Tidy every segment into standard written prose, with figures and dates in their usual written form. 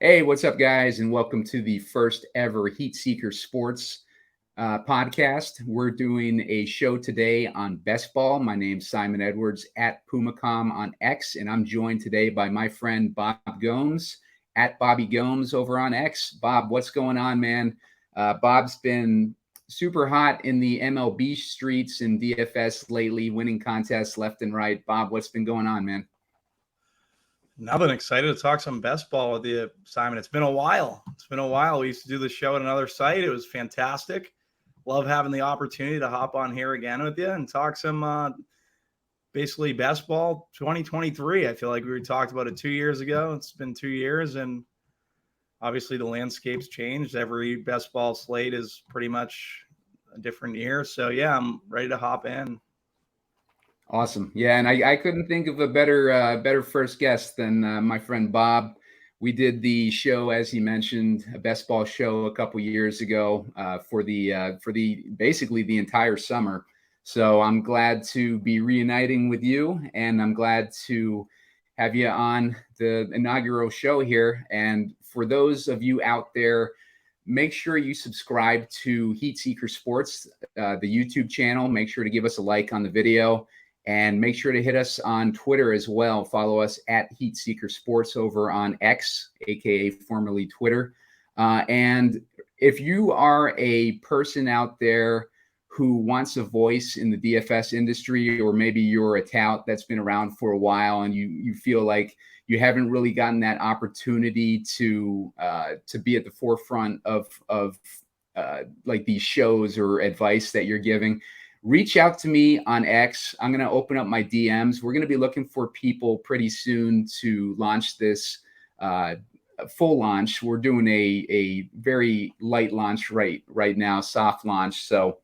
Hey, what's up, guys, and welcome to the first ever Heat Seeker Sports podcast. We're doing a show today on best ball. My name's Simon Edwards at PumaCom on X, and I'm joined today by my friend Bob Gomes at Bobby Gomes over on X. Bob, what's going on, man? Bob's been super hot in the MLB streets and DFS lately, winning contests left and right. Bob, what's been going on, man? Nothing. Excited to talk some best ball with you, Simon. It's been a while. We used to do the show at another site. It was fantastic. Love having the opportunity to hop on here again with you and talk some basically best ball 2023. I feel like we talked about it 2 years ago. It's been 2 years, and obviously the landscape's changed. Every best ball slate is pretty much a different year. So yeah, I'm ready to hop in. Awesome. Yeah, and I couldn't think of a better first guest than my friend Bob. We did the show, as he mentioned, a best ball show a couple years ago for the basically the entire summer. So I'm glad to be reuniting with you, and I'm glad to have you on the inaugural show here. And for those of you out there, make sure you subscribe to Heat Seeker Sports, the YouTube channel. Make sure to give us a like on the video. And make sure to hit us on Twitter as well. Follow us at Heat Seeker Sports over on X, aka formerly Twitter. And if you are a person out there who wants a voice in the DFS industry, or maybe you're a tout that's been around for a while and you feel like you haven't really gotten that opportunity to be at the forefront of like these shows or advice that you're giving, reach out to me on X. I'm going to open up my DMs. We're going to be looking for people pretty soon to launch this full launch. We're doing a very light launch right now, soft launch. So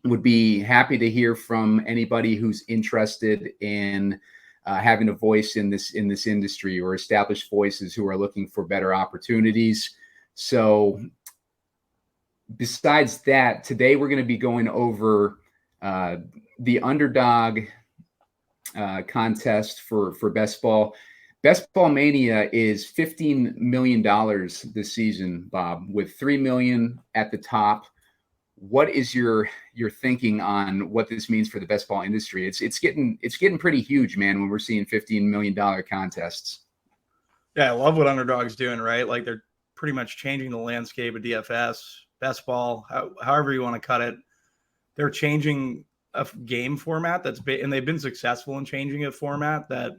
would be happy to hear from anybody who's interested in having a voice in this industry, or established voices who are looking for better opportunities. So besides that, today we're going to be going over the Underdog contest for best ball. Best Ball Mania is $15 million this season, Bob, with $3 million at the top. What is your thinking on what this means for the best ball industry? It's getting pretty huge, man, when we're seeing $15 million contests. Yeah, I love what Underdog's doing, right? Like, they're pretty much changing the landscape of DFS, best ball, however you want to cut it. They're changing a game format and they've been successful in changing a format that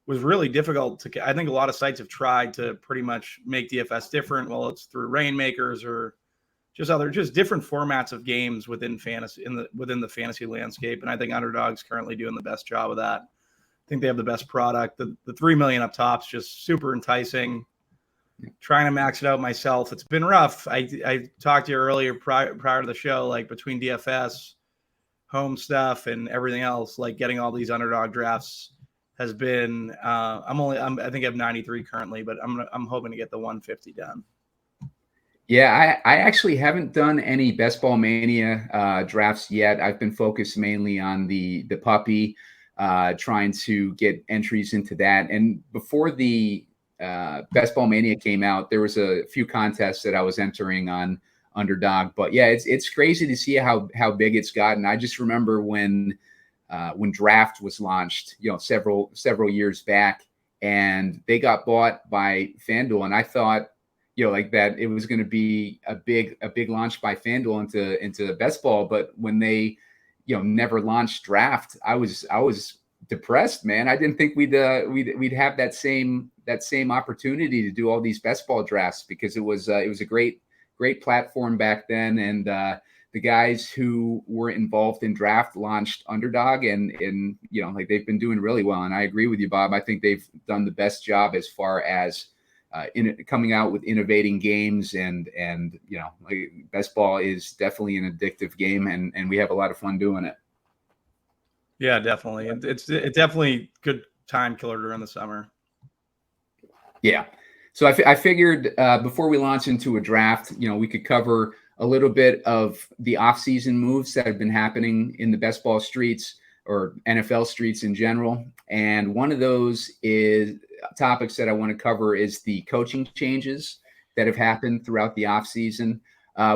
was really difficult to. I think a lot of sites have tried to pretty much make DFS different. Well, it's through rainmakers or just different formats of games within fantasy within the fantasy landscape. And I think Underdog's currently doing the best job of that. I think they have the best product. The 3 million up top's just super enticing. Trying to max it out myself, it's been rough. I talked to you earlier prior to the show, like between DFS, home stuff, and everything else, like getting all these Underdog drafts has been. I think I have 93 currently, but I'm hoping to get the 150 done. Yeah, I actually haven't done any Best Ball Mania drafts yet. I've been focused mainly on the puppy, trying to get entries into that. And before the Best Ball Mania came out, there was a few contests that I was entering on Underdog. But yeah, it's crazy to see how big it's gotten. I just remember when Draft was launched, several years back, and they got bought by FanDuel, and I thought, like that it was going to be a big launch by FanDuel into best ball. But when they, never launched Draft, I was depressed, man. I didn't think we'd have that same opportunity to do all these best ball drafts, because it was a great platform back then. And the guys who were involved in Draft launched Underdog, and like they've been doing really well. And I agree with you, Bob. I think they've done the best job as far as coming out with innovating games, and like best ball is definitely an addictive game, and we have a lot of fun doing it. Yeah, definitely. It's definitely good time killer during the summer. Yeah. So I figured before we launch into a draft, we could cover a little bit of the off-season moves that have been happening in the best ball streets, or NFL streets in general. And one of those is topics that I want to cover is the coaching changes that have happened throughout the offseason.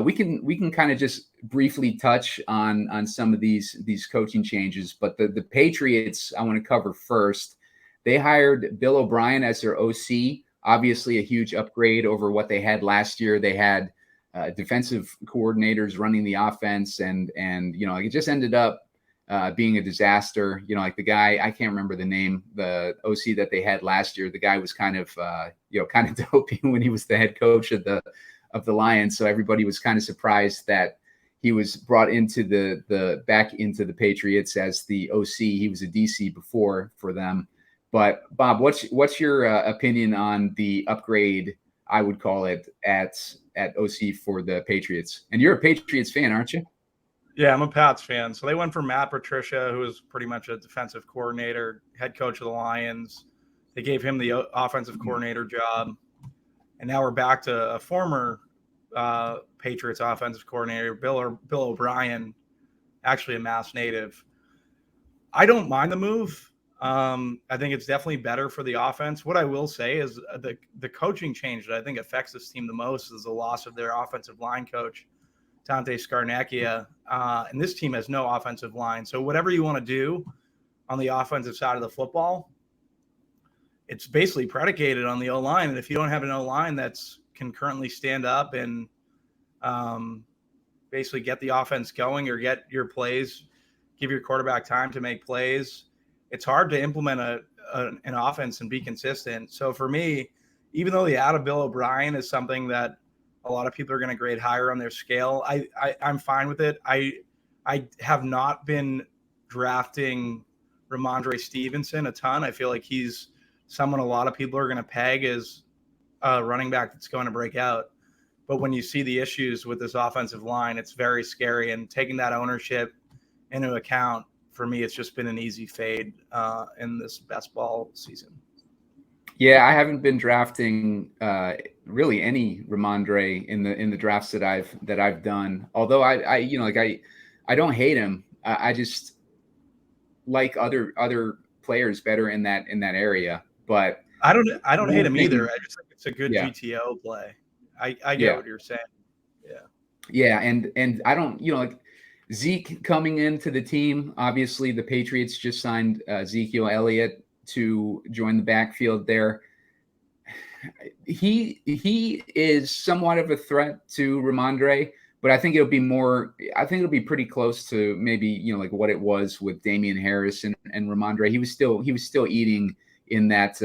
We can kind of just briefly touch on some of these coaching changes, but the Patriots I want to cover first. They hired Bill O'Brien as their OC. Obviously, a huge upgrade over what they had last year. They had defensive coordinators running the offense, and it just ended up being a disaster. Like the guy, I can't remember the name, the OC that they had last year. The guy was kind of kind of dopey when he was the head coach of the Lions. So everybody was kind of surprised that he was brought into the back into the Patriots as the OC. He was a DC before for them. But Bob, what's your opinion on the upgrade, I would call it, at OC for the Patriots? And you're a Patriots fan, aren't you? Yeah, I'm a Pats fan. So they went from Matt Patricia, who was pretty much a defensive coordinator, head coach of the Lions. They gave him the offensive coordinator job. And now we're back to a former Patriots offensive coordinator, Bill O'Brien, actually a Mass native. I don't mind the move. I think it's definitely better for the offense. What I will say is the coaching change that I think affects this team the most is the loss of their offensive line coach, Dante Scarnecchia. And this team has no offensive line. So whatever you want to do on the offensive side of the football, it's basically predicated on the O-line. And if you don't have an O-line that's can currently stand up and basically get the offense going or get your plays, give your quarterback time to make plays, it's hard to implement an offense and be consistent. So for me, even though the add of Bill O'Brien is something that a lot of people are going to grade higher on their scale, I'm fine with it. I have not been drafting Ramondre Stevenson a ton. I feel like he's someone a lot of people are going to peg as a running back that's going to break out. But when you see the issues with this offensive line, it's very scary. And taking that ownership into account, for me, it's just been an easy fade in this best ball season. Yeah, I haven't been drafting really any Ramondre in the drafts that I've done. Although I don't hate him. I just like other players better in that area. But I don't hate him either. I just think it's a good GTO play. I get what you're saying. Yeah, and I don't like Zeke coming into the team. Obviously, the Patriots just signed Ezekiel Elliott to join the backfield there. He is somewhat of a threat to Ramondre, but I think it'll be pretty close to maybe like what it was with Damian Harris and Ramondre. He was still eating in that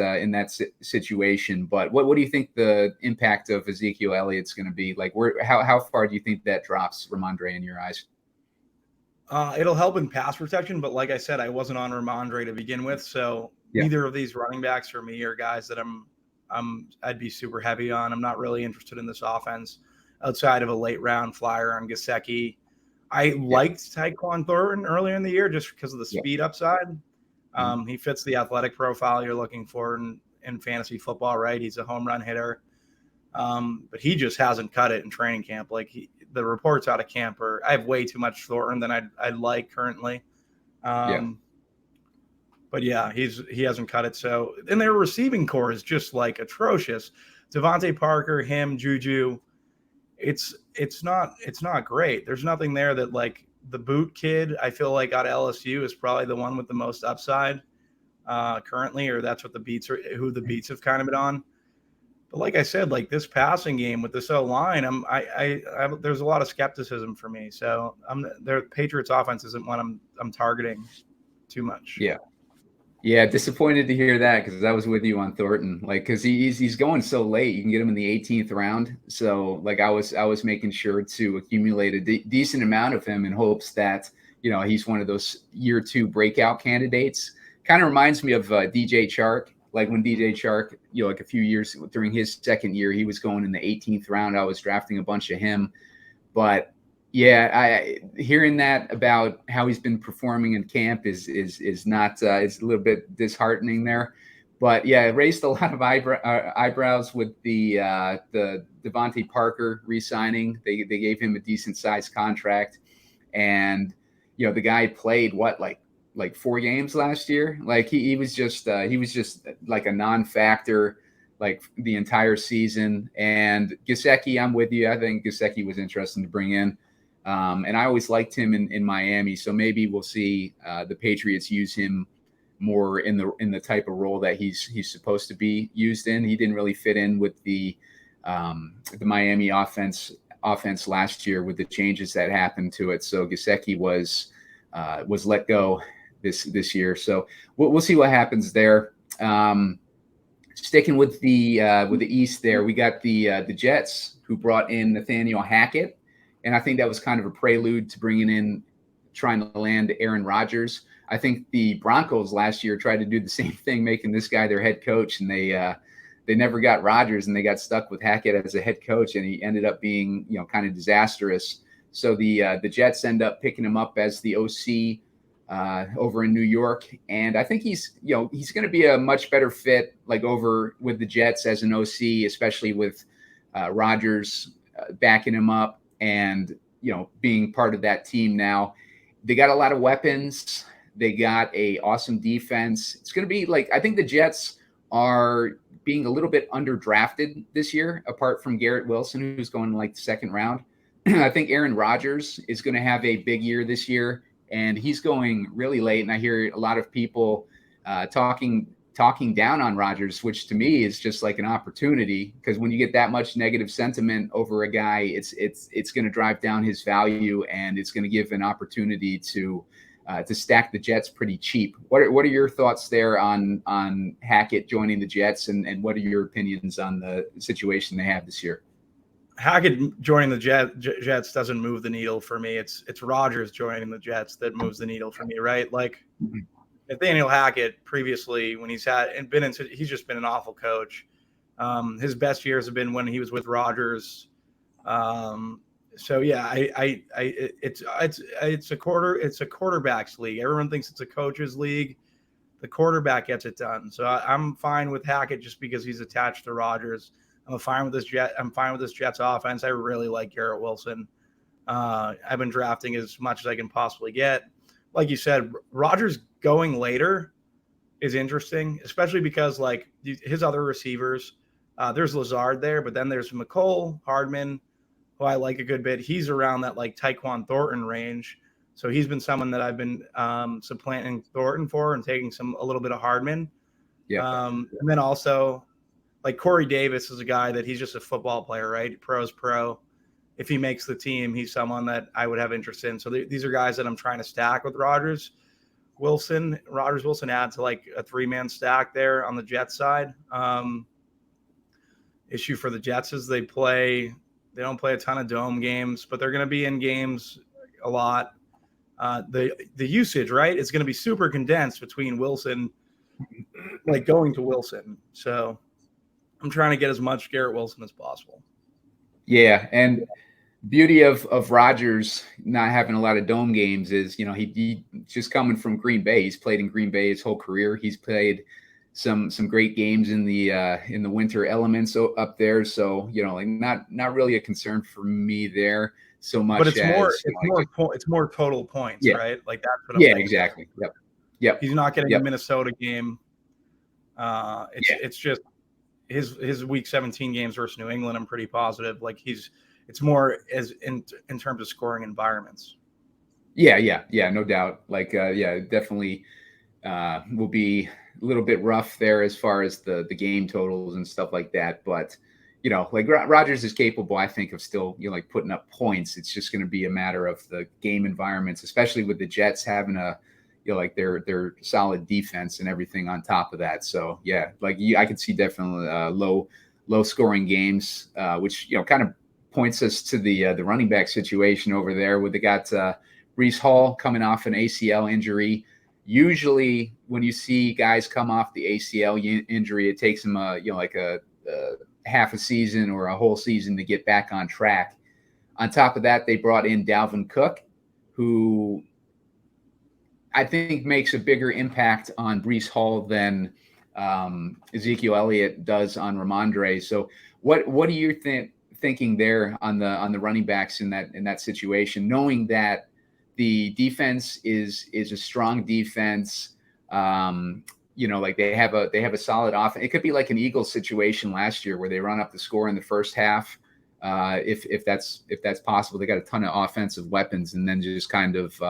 situation. But what do you think the impact of Ezekiel Elliott's going to be? Like, how far do you think that drops Ramondre in your eyes? It'll help in pass protection, but like I said, I wasn't on Ramondre to begin with, so neither of these running backs for me are guys that I'd be super heavy on. I'm not really interested in this offense outside of a late round flyer on Gesicki. I liked Tyquan Thornton earlier in the year just because of the speed upside. He fits the athletic profile you're looking for in fantasy football, right? He's a home run hitter. But he just hasn't cut it in training camp. Like the reports out of camp I have way too much Thornton than I'd like currently. But yeah, he hasn't cut it. So, and their receiving core is just like atrocious. Devontae Parker, him, Juju. It's not great. There's nothing there that like the boot kid, I feel like out of LSU is probably the one with the most upside currently, or that's what the beats have kind of been on. But like I said, like this passing game with this O-line, there's a lot of skepticism for me. So their Patriots offense isn't one I'm targeting too much. Yeah, disappointed to hear that because I was with you on Thornton. Like, because he's going so late, you can get him in the 18th round. So, like, I was making sure to accumulate a decent amount of him in hopes that he's one of those year 2 breakout candidates. Kind of reminds me of DJ Chark. Like when DJ Chark, like a few years during his second year, he was going in the 18th round. I was drafting a bunch of him, but. Yeah, hearing that about how he's been performing in camp is not is a little bit disheartening there, but yeah, it raised a lot of eyebrows with the Devontae Parker re-signing. They gave him a decent sized contract, and the guy played like 4 games last year. Like he was just like a non-factor like the entire season. And Gesicki, I'm with you. I think Gesicki was interesting to bring in. And I always liked him in Miami. So maybe we'll see the Patriots use him more in the type of role that he's supposed to be used in. He didn't really fit in with the Miami offense last year with the changes that happened to it. So Gesicki was let go this year. So we'll see what happens there. Sticking with the East, there we got the Jets, who brought in Nathaniel Hackett, and I think that was kind of a prelude to bringing in trying to land Aaron Rodgers. I think the Broncos last year tried to do the same thing, making this guy their head coach, and they never got Rodgers, and they got stuck with Hackett as a head coach, and he ended up being kind of disastrous. So the Jets end up picking him up as the OC over in New York, and I think he's going to be a much better fit like over with the Jets as an OC, especially with Rodgers backing him up and being part of that team now. They got a lot of weapons. They got a awesome defense. It's going to be like, I think the Jets are being a little bit underdrafted this year, apart from Garrett Wilson, who's going like the second round. I think Aaron Rodgers is going to have a big year this year, and he's going really late. And I hear a lot of people talking down on Rodgers, which to me is just like an opportunity, because when you get that much negative sentiment over a guy, it's going to drive down his value, and it's going to give an opportunity to stack the Jets pretty cheap. What are your thoughts there on Hackett joining the Jets, and what are your opinions on the situation they have this year? Hackett joining the Jets doesn't move the needle for me. It's Rodgers joining the Jets that moves the needle for me, right? Like Nathaniel Hackett previously, when he's just been an awful coach. His best years have been when he was with Rodgers. So yeah, it's a quarterback's league. Everyone thinks it's a coach's league. The quarterback gets it done. So I'm fine with Hackett just because he's attached to Rodgers. I'm fine with this Jets offense. I really like Garrett Wilson. I've been drafting as much as I can possibly get. Like you said, Rodgers going later is interesting, especially because like his other receivers, there's Lazard there, but then there's McCole, Hardman, who I like a good bit. He's around that like Tyquan Thornton range. So he's been someone that I've been supplanting Thornton for and taking a little bit of Hardman. Yeah. And then also like Corey Davis is a guy that he's just a football player, right? Pro's pro. If he makes the team, he's someone that I would have interest in. So these are guys that I'm trying to stack with Rodgers Wilson adds to like a 3-man stack there on the Jets side. Issue for the Jets is they don't play a ton of dome games, but they're going to be in games a lot. The usage, right, is going to be super condensed between Wilson, like going to Wilson. So I'm trying to get as much Garrett Wilson as possible. Yeah, and beauty of Rodgers not having a lot of dome games is, he just coming from Green Bay. He's played in Green Bay his whole career. He's played some great games in the winter elements up there. So, like not really a concern for me there so much. But it's more total points, yeah. Right? Like that's what I'm thinking. Exactly. Yep. He's not getting a Minnesota game. It's just his week 17 games versus New England. I'm pretty positive. Like it's more as in terms of scoring environments. Yeah, no doubt. Like, definitely will be a little bit rough there as far as the game totals and stuff like that. But, like Rodgers is capable, I think, of still, like putting up points. It's just going to be a matter of the game environments, especially with the Jets having like their solid defense and everything on top of that. So, yeah, like I could see definitely low scoring games, which, kind of points us to the running back situation over there where they got Breece Hall coming off an ACL injury. Usually when you see guys come off the ACL injury, it takes them like a half a season or a whole season to get back on track. On top of that, they brought in Dalvin Cook, who I think makes a bigger impact on Breece Hall than Ezekiel Elliott does on Ramondre. So what do you thinking there on the running backs in that situation, knowing that the defense is a strong defense. Like they have a solid offense. It could be like an Eagles situation last year where they run up the score in the first half. If that's possible, they got a ton of offensive weapons, and then just kind of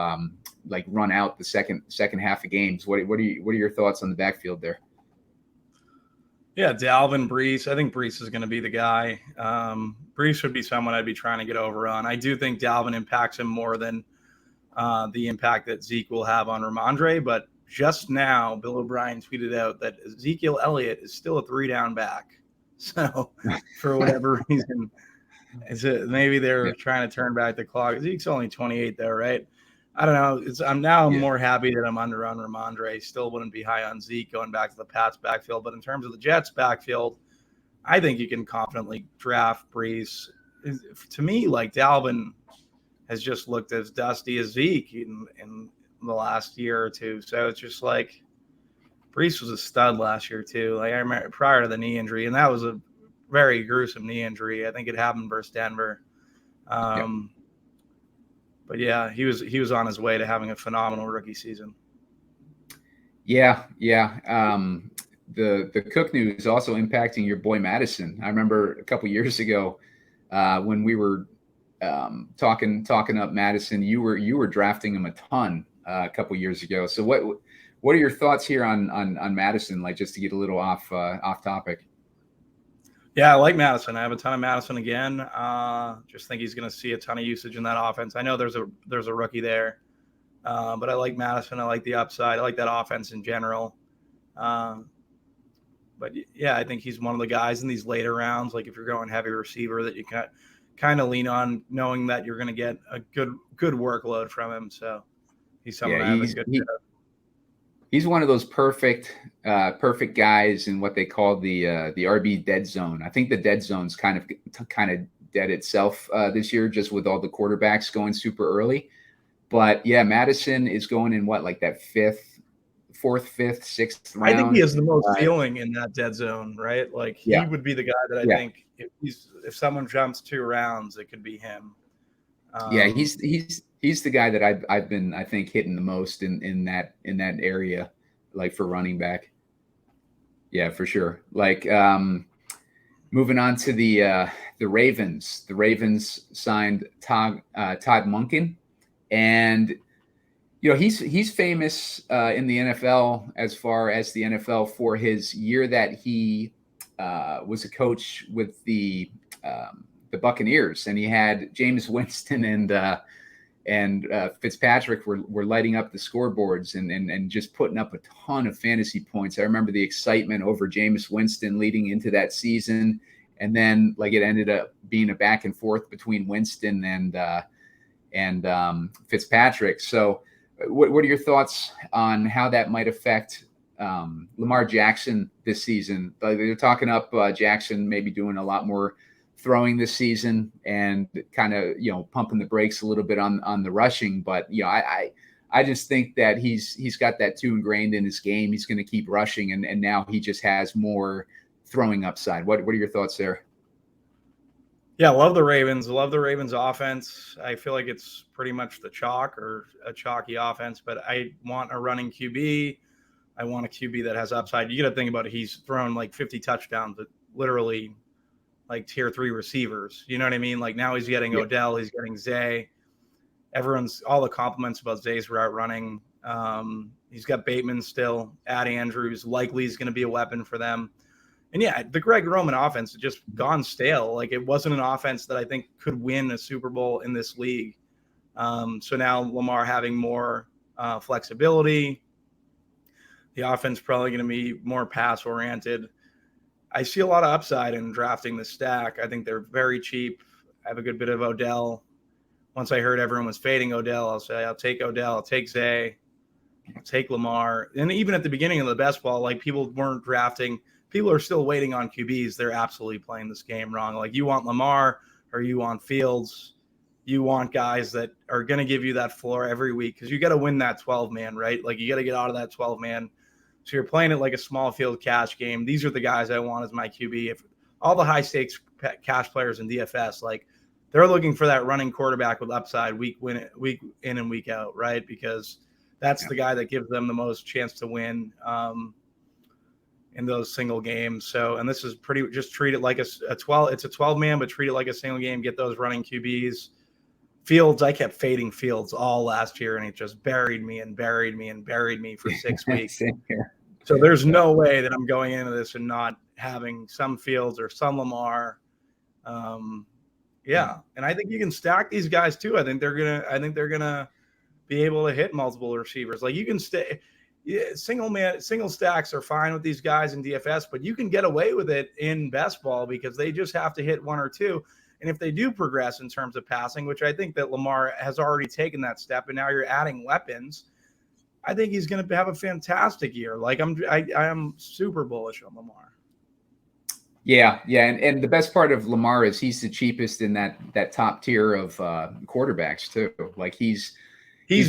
like run out the second half of games. What are your thoughts on the backfield there? Yeah, Dalvin, Brees. I think Brees is going to be the guy. Brees would be someone I'd be trying to get over on. I do think Dalvin impacts him more than the impact that Zeke will have on Ramondre. But just now, Bill O'Brien tweeted out that Ezekiel Elliott is still a 3-down back. So for whatever reason, maybe they're trying to turn back the clock. Zeke's only 28 though, right? I don't know. I'm more happy that I'm under on Ramondre. Still wouldn't be high on Zeke going back to the Pats backfield. But in terms of the Jets backfield, I think you can confidently draft Brees. To me, like Dalvin has just looked as dusty as Zeke in the last year or two. So it's just like Brees was a stud last year too. Like I remember prior to the knee injury, and that was a very gruesome knee injury. I think it happened versus Denver. But yeah, he was on his way to having a phenomenal rookie season. Yeah. The Cook news also impacting your boy Madison. I remember a couple years ago when we were talking up Madison, you were drafting him a ton a couple years ago. So what are your thoughts here on Madison? Like just to get a little off topic. Yeah, I like Madison. I have a ton of Madison again. Just think he's going to see a ton of usage in that offense. I know there's a rookie there, but I like Madison. I like the upside. I like that offense in general. But yeah, I think he's one of the guys in these later rounds. Like if you're going heavy receiver, that you can kind of lean on, knowing that you're going to get a good workload from him. So he's someone I have a good fit of. He's one of those perfect guys in what they call the RB dead zone. I think the dead zone's kind of dead itself this year, just with all the quarterbacks going super early. But yeah, Madison is going in like that fourth, fifth, sixth round. I think he has the most feeling in that dead zone, right? Like he would be the guy that I think if someone jumps 2 rounds, it could be him. He's the guy that I've been, I think, hitting the most in that area, like for running back. Yeah, for sure. Like moving on to the Ravens. The Ravens signed Todd Monken, and he's famous in the NFL as far as the NFL for his year that he was a coach with the Buccaneers, and he had Jameis Winston and Fitzpatrick were lighting up the scoreboards and just putting up a ton of fantasy points. I remember the excitement over Jameis Winston leading into that season, and then like it ended up being a back and forth between Winston and Fitzpatrick. So, what are your thoughts on how that might affect Lamar Jackson this season? They're talking up Jackson maybe doing a lot more throwing this season and kind of pumping the brakes a little bit on the rushing, but I just think that he's got that too ingrained in his game. He's going to keep rushing, and now he just has more throwing upside. What are your thoughts there? Yeah, I love the Ravens. I love the Ravens offense. I feel like it's pretty much the chalk or a chalky offense, but I want a running QB. I want a QB that has upside. You got to think about it. He's thrown like 50 touchdowns to literally like tier 3 receivers. You know what I mean? Like now he's getting Odell, he's getting Zay. All the compliments about Zay's route running. He's got Bateman still. Add Andrews. Likely is going to be a weapon for them. And yeah, the Greg Roman offense has just gone stale. Like it wasn't an offense that I think could win a Super Bowl in this league. So now Lamar having more flexibility. The offense probably going to be more pass oriented. I see a lot of upside in drafting the stack. I think they're very cheap. I have a good bit of Odell. Once I heard everyone was fading Odell, I'll say I'll take Odell, I'll take Zay, I'll take Lamar. And even at the beginning of the best ball, like people weren't drafting. People are still waiting on QBs. They're absolutely playing this game wrong. Like you want Lamar or you want Fields. You want guys that are going to give you that floor every week because you got to win that 12-man, right? Like you got to get out of that 12-man. So you're playing it like a small field cash game. These are the guys I want as my QB. If all the high stakes cash players in DFS, like they're looking for that running quarterback with upside week in and week out, right? Because that's the guy that gives them the most chance to win in those single games. So, and this is just treat it like a 12. It's a 12-man, but treat it like a single game. Get those running QBs. Fields, I kept fading Fields all last year, and he just buried me for 6 weeks. So there's no way that I'm going into this and not having some Fields or some Lamar. And I think you can stack these guys too. I think they're gonna be able to hit multiple receivers. Like you can single stacks are fine with these guys in DFS, but you can get away with it in best ball because they just have to hit one or two. And if they do progress in terms of passing, which I think that Lamar has already taken that step, and now you're adding weapons, I think he's going to have a fantastic year. Like I am super bullish on Lamar. Yeah. And the best part of Lamar is he's the cheapest in that top tier of quarterbacks too. Like he's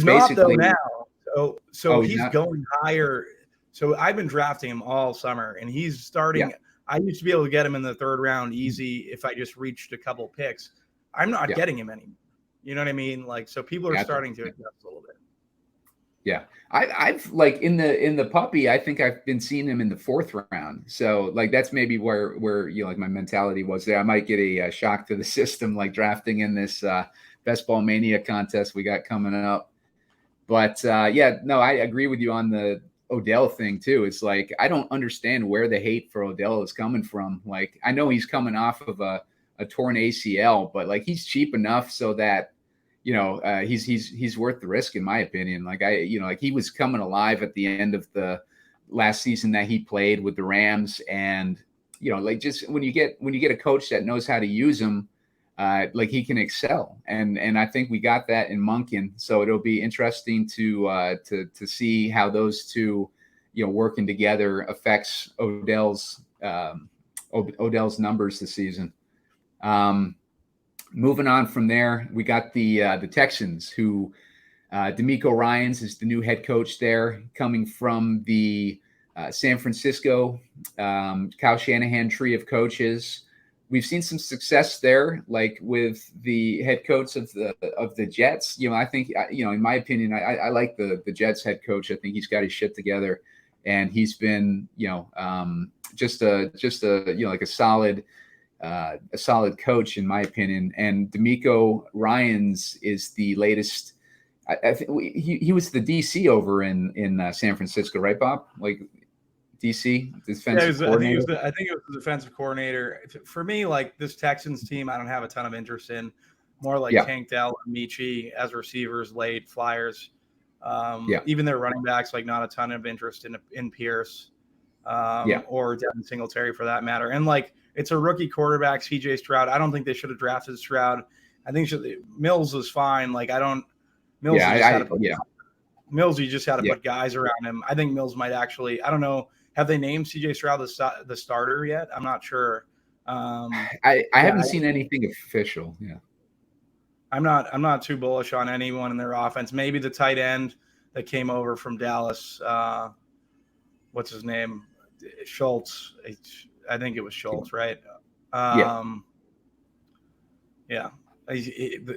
not though now. So he's not going higher. So I've been drafting him all summer, and he's starting. Yeah. I used to be able to get him in the third round easy if I just reached a couple picks. I'm not getting him anymore. You know what I mean? Like, so people are starting to adjust a little bit. Yeah. I've like in the puppy, I think I've been seeing him in the fourth round. So like, that's maybe where, like my mentality was there. I might get a shock to the system, like drafting in this Best Ball Mania contest we got coming up. But I agree with you on the Odell thing too. It's like, I don't understand where the hate for Odell is coming from. Like, I know he's coming off of a torn ACL, but like he's cheap enough so that, he's worth the risk in my opinion. Like he was coming alive at the end of the last season that he played with the Rams. And, like just when you get a coach that knows how to use him, like he can excel, and I think we got that in Monken. So it'll be interesting to see how those two, working together affects Odell's numbers this season. Moving on from there, we got the Texans, who DeMeco Ryans is the new head coach there, coming from the San Francisco Kyle Shanahan tree of coaches. We've seen some success there, like with the head coach of the Jets. I think, in my opinion, I like the Jets head coach. I think he's got his shit together, and he's been, just a like a solid coach in my opinion. And DeMeco Ryans is the latest. I think he was the DC over in San Francisco, right, Bob? Like, DC defensive coordinator. I think it was the defensive coordinator. For me, like this Texans team, I don't have a ton of interest in. More like Tank Dell and Michi as receivers, late Flyers. Even their running backs, like not a ton of interest in Pierce or Devin Singletary for that matter. And like it's a rookie quarterback, CJ Stroud. I don't think they should have drafted Stroud. I think Mills is fine. Like Mills, you just had to put guys around him. I think Mills might actually. I don't know. Have they named CJ Stroud the starter yet? I'm not sure. I haven't seen anything official. Yeah, I'm not too bullish on anyone in their offense. Maybe the tight end that came over from Dallas. What's his name? Schultz. I think it was Schultz, right?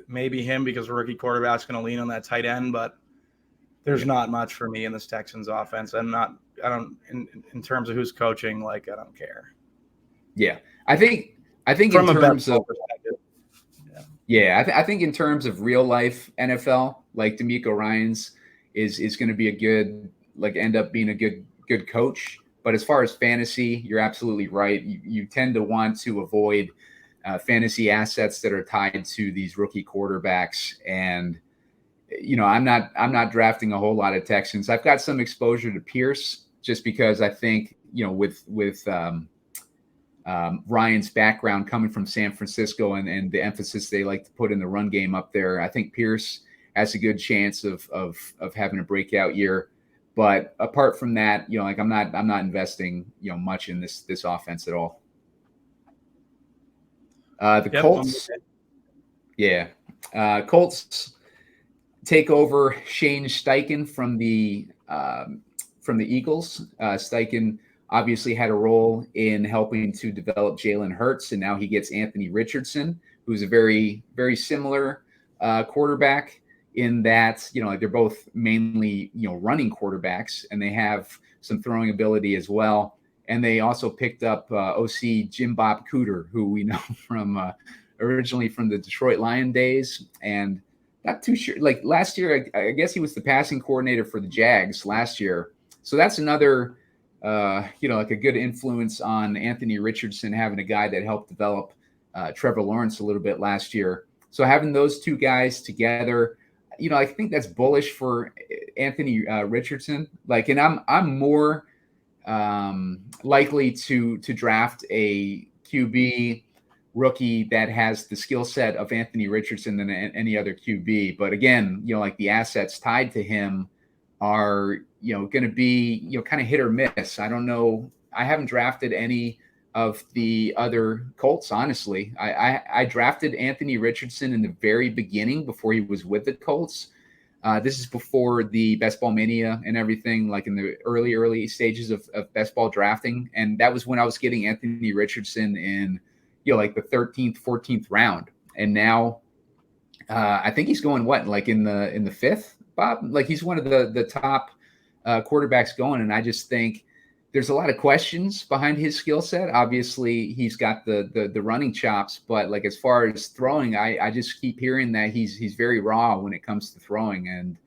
Maybe him because a rookie quarterback's going to lean on that tight end, but there's not much for me in this Texans offense. In terms of who's coaching, like I don't care. Yeah. I think from in terms of perspective. I think in terms of real life NFL, like DeMeco Ryans is going to be end up being a good coach. But as far as fantasy, you're absolutely right. You tend to want to avoid fantasy assets that are tied to these rookie quarterbacks. And I'm not drafting a whole lot of Texans. I've got some exposure to Pierce just because I think, with Ryan's background coming from San Francisco and the emphasis they like to put in the run game up there, I think Pierce has a good chance of having a breakout year. But apart from that, I'm not investing, much in this offense at all. Colts. Colts take over Shane Steichen from the Eagles. Steichen obviously had a role in helping to develop Jalen Hurts, and now he gets Anthony Richardson, who's a very, very similar quarterback in that, like they're both mainly, running quarterbacks, and they have some throwing ability as well. And they also picked up OC Jim Bob Cooter, who we know from originally from the Detroit Lion days. And not too sure, like last year, I guess he was the passing coordinator for the Jags last year. So that's another, like a good influence on Anthony Richardson, having a guy that helped develop Trevor Lawrence a little bit last year. So having those two guys together, I think that's bullish for Anthony Richardson. Like, and I'm more likely to draft a QB rookie that has the skill set of Anthony Richardson than any other QB. But again, like the assets tied to him are, going to be, kind of hit or miss. I don't know. I haven't drafted any of the other Colts, honestly. I drafted Anthony Richardson in the very beginning before he was with the Colts. This is before the Best Ball Mania and everything, like in the early stages of best ball drafting. And that was when I was getting Anthony Richardson in, like the 13th, 14th round. And now I think he's going like in the fifth, Bob? Like he's one of the top quarterbacks going. And I just think there's a lot of questions behind his skill set. Obviously, he's got the running chops, but like as far as throwing, I just keep hearing that he's very raw when it comes to throwing, and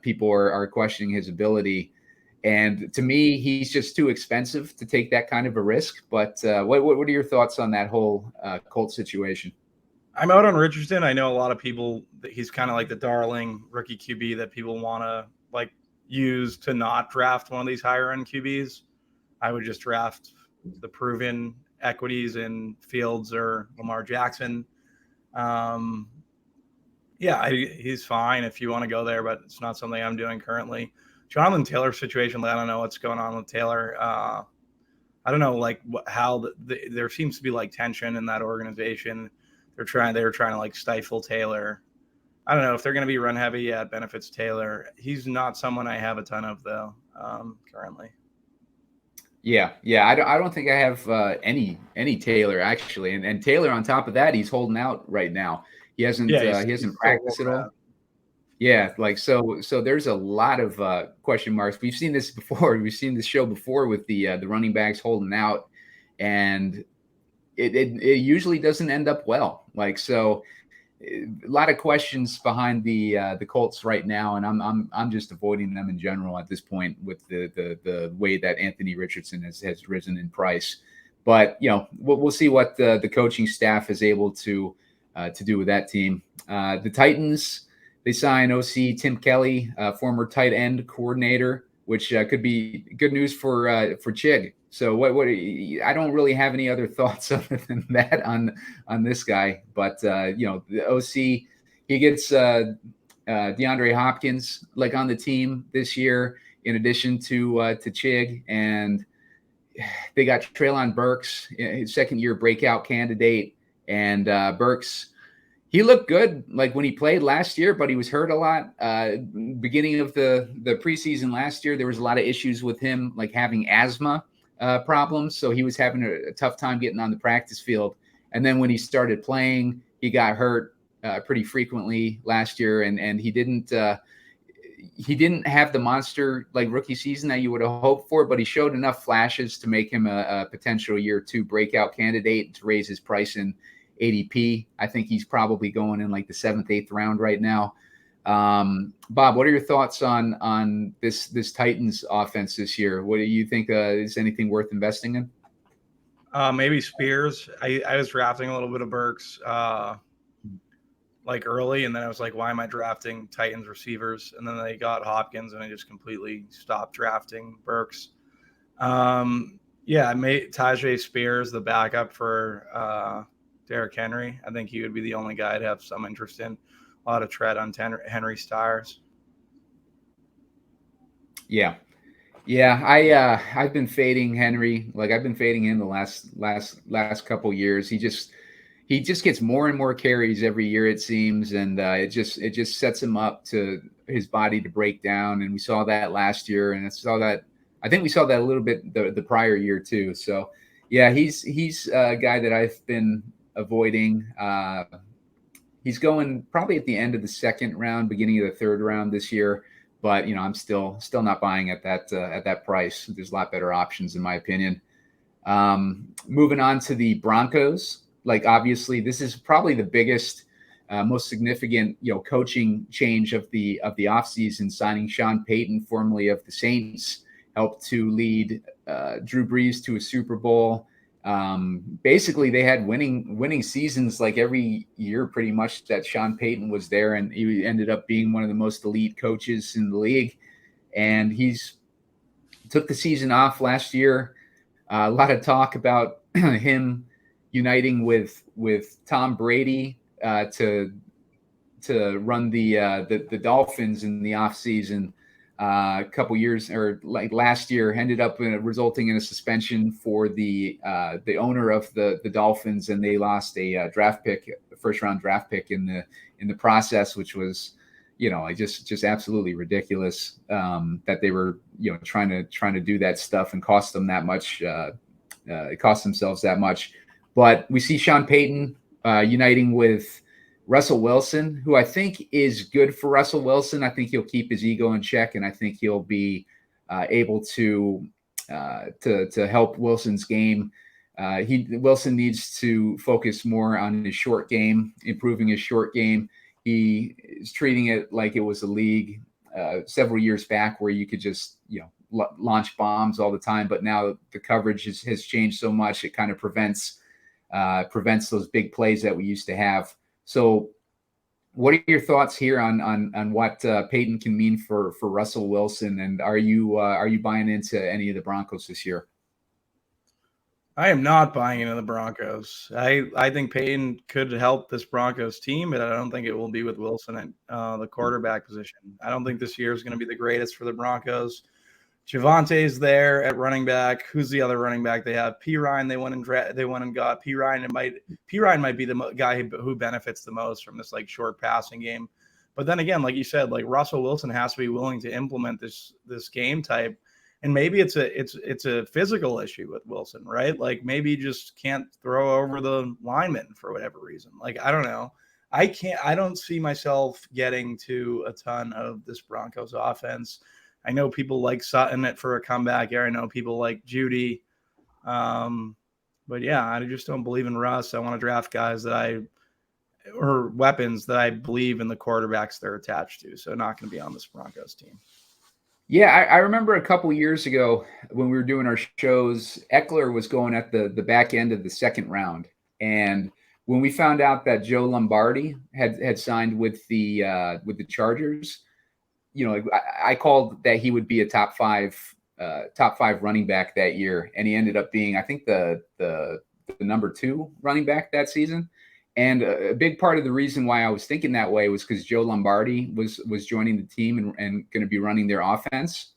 people are questioning his ability. And to me, he's just too expensive to take that kind of a risk. But what are your thoughts on that whole Colt situation? I'm out on Richardson. I know a lot of people, he's kind of like the darling rookie QB that people want to like use to not draft one of these higher end QBs. I would just draft the proven equities in Fields or Lamar Jackson. He's fine if you want to go there, but it's not something I'm doing currently. Jonathan Taylor's situation, I don't know what's going on with Taylor. I don't know, like how there seems to be like tension in that organization. They were trying to like stifle Taylor. I don't know if they're going to be run heavy. Yeah, it benefits Taylor. He's not someone I have a ton of though currently. Yeah. I don't think I have any Taylor actually, and Taylor on top of that, he's holding out right now. He hasn't practiced at all. Yeah, like so there's a lot of question marks. We've seen this before. We've seen this show before with the running backs holding out, and it usually doesn't end up well. Like so, a lot of questions behind the Colts right now, and I'm just avoiding them in general at this point with the way that Anthony Richardson has risen in price. But we'll see what the coaching staff is able to do with that team. The Titans. They sign OC Tim Kelly, former tight end coordinator, which could be good news for Chig. So what I don't really have any other thoughts other than that on this guy. But the OC, he gets DeAndre Hopkins like on the team this year, in addition to Chig, and they got Treylon Burks, his second year breakout candidate, and Burks. He looked good like when he played last year, but he was hurt a lot. Beginning of the preseason last year, there was a lot of issues with him, like having asthma problems. So he was having a tough time getting on the practice field. And then when he started playing, he got hurt pretty frequently last year, and he didn't have the monster like rookie season that you would have hoped for, but he showed enough flashes to make him a potential year 2 breakout candidate to raise his price in ADP. I think he's probably going in like the 7th, 8th round right now. Bob, what are your thoughts on this Titans offense this year? What do you think? Is anything worth investing in? Maybe Spears. I was drafting a little bit of Burks like early, and then I was like, why am I drafting Titans receivers? And then they got Hopkins, and I just completely stopped drafting Burks. Tajay Spears, the backup for Derrick Henry. I think he would be the only guy I'd have some interest in. A lot of tread on Henry Stars. Yeah. I've been fading Henry. Like I've been fading him the last couple years. He just gets more and more carries every year, it seems, and it just sets him up to his body to break down. And we saw that last year, and I think we saw that a little bit the prior year too. So yeah, he's a guy that I've been avoiding. He's going probably at the end of the second round, beginning of the third round this year. But I'm still not buying at that price. There's a lot better options, in my opinion. Moving on to the Broncos, like obviously this is probably the biggest, most significant, coaching change of the offseason. Signing Sean Payton, formerly of the Saints, helped to lead Drew Brees to a Super Bowl. Basically, they had winning seasons like every year, pretty much, that Sean Payton was there, and he ended up being one of the most elite coaches in the league. And he's took the season off last year. A lot of talk about him uniting with Tom Brady to run the Dolphins in the offseason. A couple years, or like last year, ended up resulting in a suspension for the owner of the Dolphins, and they lost a draft pick, first round draft pick in the process, which was just absolutely ridiculous, that they were trying to do that stuff and cost them that much. It cost themselves that much. But we see Sean Payton uniting with Russell Wilson, who I think is good for Russell Wilson. I think he'll keep his ego in check, and I think he'll be able to help Wilson's game. Wilson needs to focus more on his short game, improving his short game. He is treating it like it was a league several years back where you could just launch bombs all the time, but now the coverage has changed so much it kind of prevents those big plays that we used to have. So what are your thoughts here on what Peyton can mean for Russell Wilson? And are you buying into any of the Broncos this year? I am not buying into the Broncos. I think Peyton could help this Broncos team, but I don't think it will be with Wilson at the quarterback position. I don't think this year is going to be the greatest for the Broncos. Javante's there at running back. Who's the other running back they have? P. Ryan. They went and got P. Ryan. P. Ryan might be the guy who benefits the most from this like short passing game. But then again, like you said, like Russell Wilson has to be willing to implement this game type, and maybe it's a physical issue with Wilson, right? Like maybe he just can't throw over the lineman for whatever reason. Like I don't know. I don't see myself getting to a ton of this Broncos offense. I know people like Sutton it for a comeback here. I know people like Judy. But yeah, I just don't believe in Russ. I want to draft guys or weapons that I believe in the quarterbacks they're attached to. So not going to be on this Broncos team. Yeah, I remember a couple years ago when we were doing our shows, Eckler was going at the back end of the second round. And when we found out that Joe Lombardi had signed with the Chargers, I called that he would be a top five running back that year, and he ended up being, I think, the number 2 running back that season. And a big part of the reason why I was thinking that way was because Joe Lombardi was joining the team and going to be running their offense.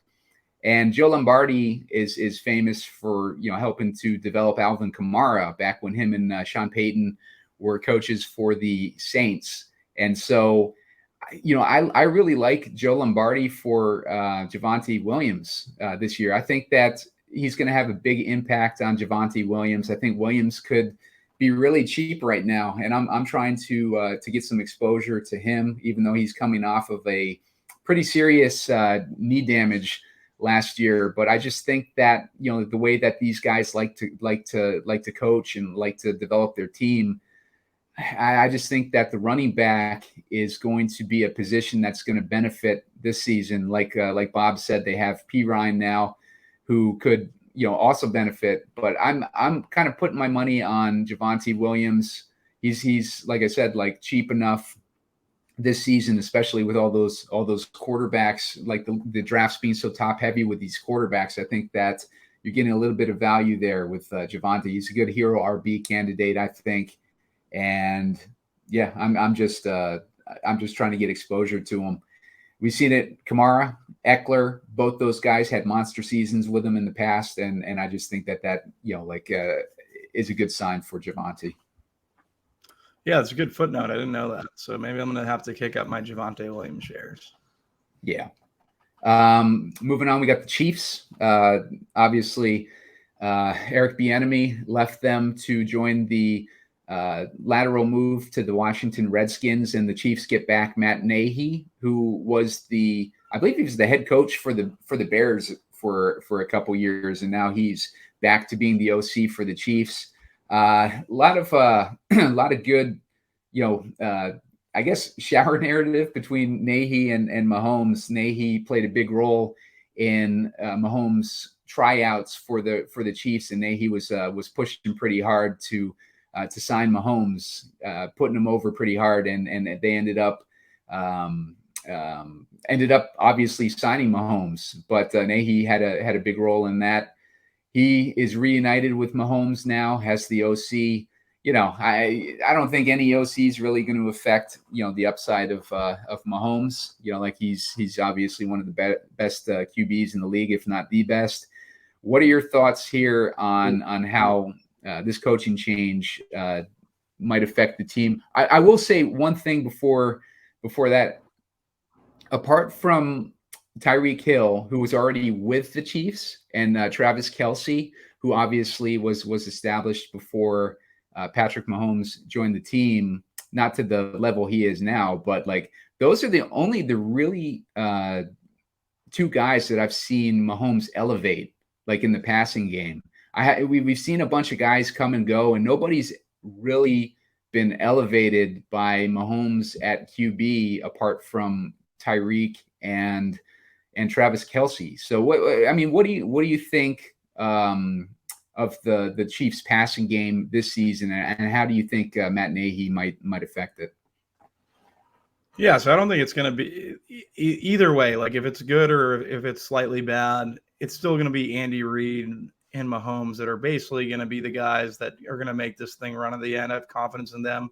And Joe Lombardi is famous for helping to develop Alvin Kamara back when him and Sean Payton were coaches for the Saints. And so I really like Joe Lombardi for Javonte Williams this year. I think that he's going to have a big impact on Javonte Williams. I think Williams could be really cheap right now, and I'm trying to get some exposure to him, even though he's coming off of a pretty serious knee damage last year. But I just think that the way that these guys like to coach and like to develop their team, I just think that the running back is going to be a position that's going to benefit this season. Like Bob said, they have P. Ryan now, who could also benefit. But I'm kind of putting my money on Javonte Williams. He's like I said, like cheap enough this season, especially with all those quarterbacks, like the drafts being so top heavy with these quarterbacks. I think that you're getting a little bit of value there with Javonte. He's a good hero RB candidate, I think. And yeah, I'm just trying to get exposure to him. We've seen it. Kamara, Eckler, both those guys had monster seasons with him in the past, and I just think that is a good sign for Javonte. Yeah, it's a good footnote. I didn't know that, so maybe I'm going to have to kick up my Javonte Williams shares. Yeah. Moving on, we got the Chiefs. Obviously, Eric Bieniemy left them to join the lateral move to the Washington Redskins, and the Chiefs get back Matt Nagy, who was I believe he was the head coach for the Bears for a couple years, and now he's back to being the OC for the Chiefs. A lot of good, I guess, shower narrative between Nagy and Mahomes. Nagy played a big role in Mahomes' tryouts for the Chiefs, and Nagy was pushing pretty hard to sign Mahomes, putting him over pretty hard, and they ended up obviously signing Mahomes. But Nagy had a big role in that. He is reunited with Mahomes now, has the OC. I don't think any OC is really going to affect the upside of Mahomes. Like he's obviously one of the best QBs in the league, if not the best. What are your thoughts here on how this coaching change might affect the team? I will say one thing before that. Apart from Tyreek Hill, who was already with the Chiefs, and Travis Kelce, who obviously was established before Patrick Mahomes joined the team, not to the level he is now, but like those are the really two guys that I've seen Mahomes elevate, like in the passing game. We've seen a bunch of guys come and go, and nobody's really been elevated by Mahomes at QB apart from Tyreek and Travis Kelce. So what do you think of the Chiefs passing game this season, and how do you think Matt Nagy might affect it? Yeah, so I don't think it's going to be either way. Like if it's good or if it's slightly bad, it's still going to be Andy Reid and Mahomes that are basically going to be the guys that are going to make this thing run at the end. I have confidence in them.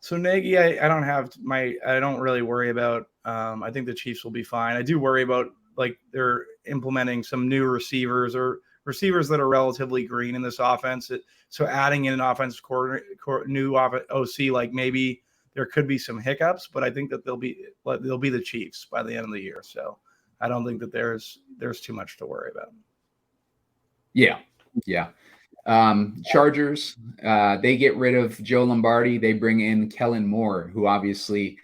So Nagy, I don't really worry about. I think the Chiefs will be fine. I do worry about like they're implementing some new receivers or receivers that are relatively green in this offense. So adding in an offensive new OC, like maybe there could be some hiccups, but I think that they'll be the Chiefs by the end of the year. So I don't think that there's too much to worry about. Yeah. Chargers, they get rid of Joe Lombardi. They bring in Kellen Moore, who obviously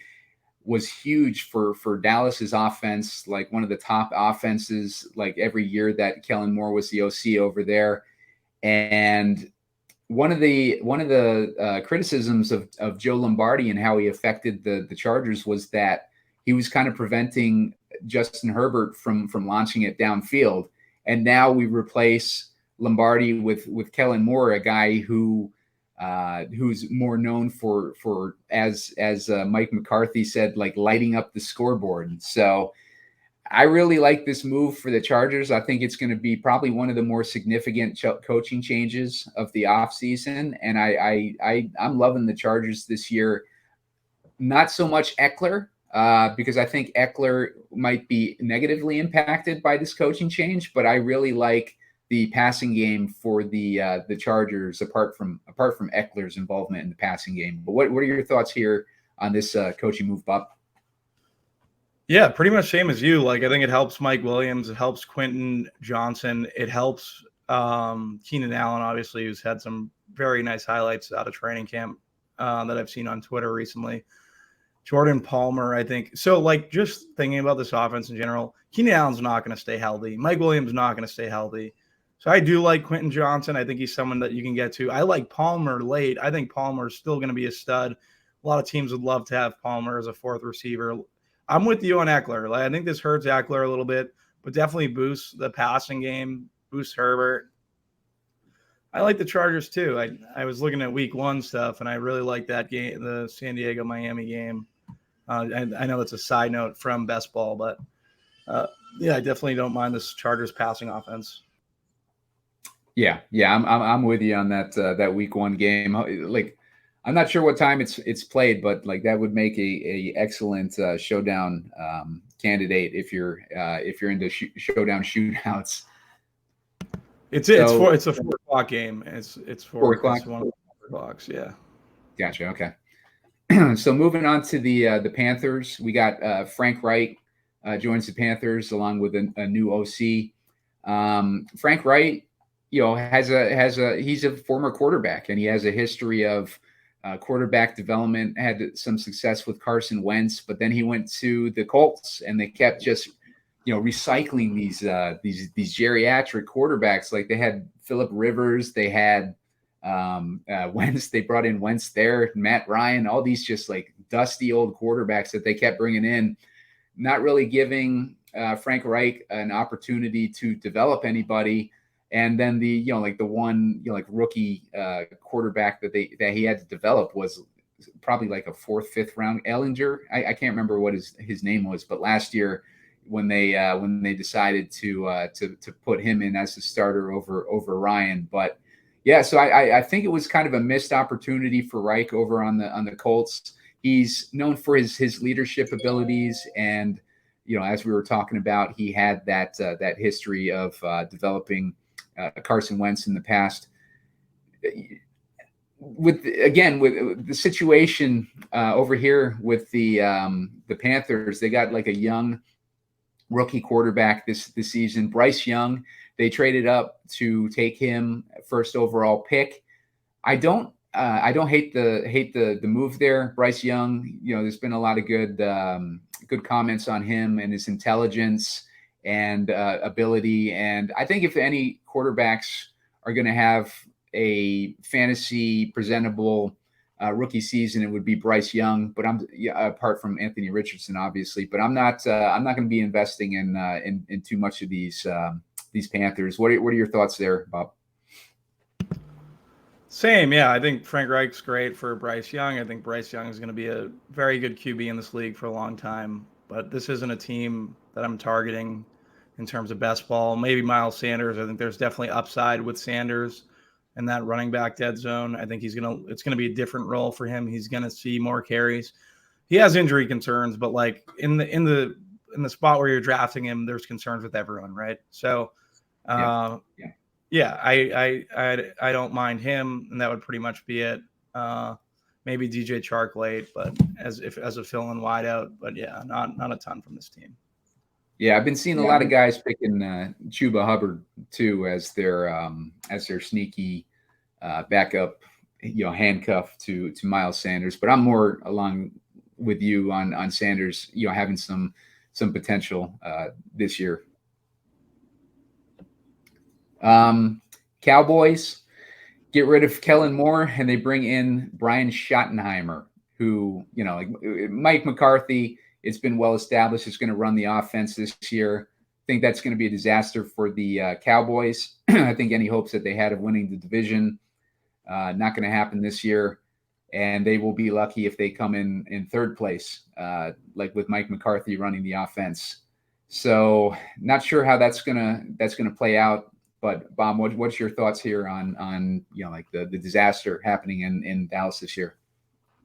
was huge for Dallas's offense, like one of the top offenses, like every year that Kellen Moore was the OC over there. And one of the criticisms of Joe Lombardi and how he affected the Chargers was that he was kind of preventing Justin Herbert from launching it downfield. And now we replace Lombardi with Kellen Moore, a guy who's more known for as Mike McCarthy said, like lighting up the scoreboard. So I really like this move for the Chargers. I think it's going to be probably one of the more significant coaching changes of the offseason. And I'm loving the Chargers this year. Not so much Eckler, because I think Eckler might be negatively impacted by this coaching change, but I really like the passing game for the Chargers apart from Eckler's involvement in the passing game. But what are your thoughts here on this coaching move, Bob? Yeah, pretty much same as you. Like I think it helps Mike Williams, it helps Quentin Johnson, it helps Keenan Allen, obviously, who's had some very nice highlights out of training camp that I've seen on Twitter recently. Jordan Palmer, I think. So, like, just thinking about this offense in general, Keenan Allen's not going to stay healthy. Mike Williams is not going to stay healthy. So I do like Quentin Johnson. I think he's someone that you can get to. I like Palmer late. I think Palmer is still going to be a stud. A lot of teams would love to have Palmer as a fourth receiver. I'm with you on Eckler. Like, I think this hurts Eckler a little bit, but definitely boosts the passing game, boosts Herbert. I like the Chargers too. I was looking at week 1 stuff, and I really like that game, the San Diego-Miami game. I know it's a side note from best ball, but yeah, I definitely don't mind this Chargers passing offense. Yeah, I'm with you on that week 1 game. Like, I'm not sure what time it's played, but like that would make a excellent showdown candidate if you're into showdown shootouts. It's a 4:00 game. It's 4 o'clock. It's 1 o'clock. Yeah. Gotcha. Okay. So moving on to the Panthers, we got Frank Wright joins the Panthers along with a new OC. Frank Wright, he's a former quarterback, and he has a history of quarterback development. Had some success with Carson Wentz, but then he went to the Colts, and they kept just recycling these geriatric quarterbacks. Like they had Phillip Rivers, they had Wentz. They brought in Wentz there, Matt Ryan, all these just like dusty old quarterbacks that they kept bringing in, not really giving Frank Reich an opportunity to develop anybody. And then the one rookie quarterback that he had to develop was probably like a fourth, fifth round Ellinger. I can't remember what his name was, but last year when they decided to put him in as the starter over Ryan. But yeah, so I think it was kind of a missed opportunity for Reich over on the Colts. He's known for his leadership abilities, and as we were talking about, he had that history of developing Carson Wentz in the past. With the situation over here with the Panthers, they got like a young rookie quarterback this season, Bryce Young. They traded up to take him first overall pick. I don't hate the move there. Bryce Young, there's been a lot of good comments on him and his intelligence and ability. And I think if any quarterbacks are going to have a fantasy presentable rookie season, it would be Bryce Young. But apart from Anthony Richardson, obviously. But I'm not going to be investing in too much of these Panthers. What are your thoughts there, Bob? Same, yeah. I think Frank Reich's great for Bryce Young. I think Bryce Young is going to be a very good QB in this league for a long time. But this isn't a team that I'm targeting in terms of best ball. Maybe Miles Sanders. I think there's definitely upside with Sanders in that running back dead zone. I think it's going to be a different role for him. He's going to see more carries. He has injury concerns, but like in the spot where you're drafting him, there's concerns with everyone, right? So, I don't mind him, and that would pretty much be it. Maybe DJ Chark late, but as a fill-in wideout, but yeah, not a ton from this team. Yeah, I've been seeing a lot of guys picking Chuba Hubbard too as their sneaky backup, handcuff to Miles Sanders. But I'm more along with you on Sanders, having some potential this year. Cowboys get rid of Kellen Moore and they bring in Brian Schottenheimer, who, like Mike McCarthy, it's been well established, is going to run the offense this year. I think that's going to be a disaster for the Cowboys. I think any hopes that they had of winning the division, not going to happen this year. And they will be lucky if they come in third place, like with Mike McCarthy running the offense. So not sure how that's gonna play out. But Bob, what's your thoughts here on like the disaster happening in Dallas this year?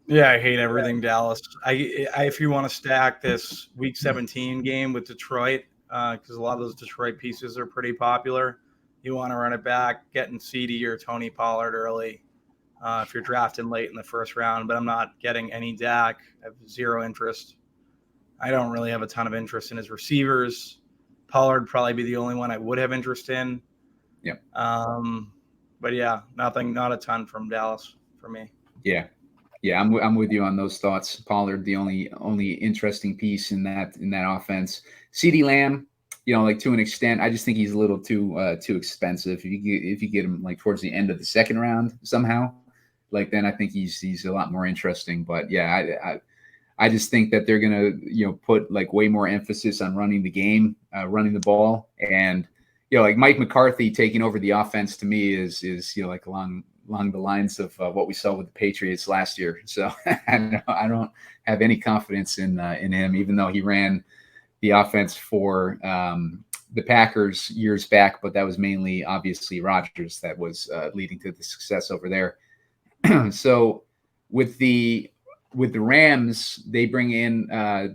Yeah, I hate everything Dallas. If you want to stack this Week 17 game with Detroit, because a lot of those Detroit pieces are pretty popular, you want to run it back, getting CD or Tony Pollard early if you're drafting late in the first round. But I'm not getting any Dak. I have zero interest. I don't really have a ton of interest in his receivers. Pollard probably be the only one I would have interest in. Yeah. But yeah, not a ton from Dallas for me. Yeah. Yeah, I'm with you on those thoughts. Pollard, the only interesting piece in that offense. CeeDee Lamb, like to an extent, I just think he's a little too expensive. If you get him like towards the end of the second round somehow, like then I think he's a lot more interesting. But yeah, I just think that they're gonna put like way more emphasis on running the game, running the ball, and like Mike McCarthy taking over the offense to me is like along the lines of what we saw with the Patriots last year. So I don't have any confidence in him, even though he ran the offense for the Packers years back, but that was mainly obviously Rodgers that was leading to the success over there. So with the Rams, they bring in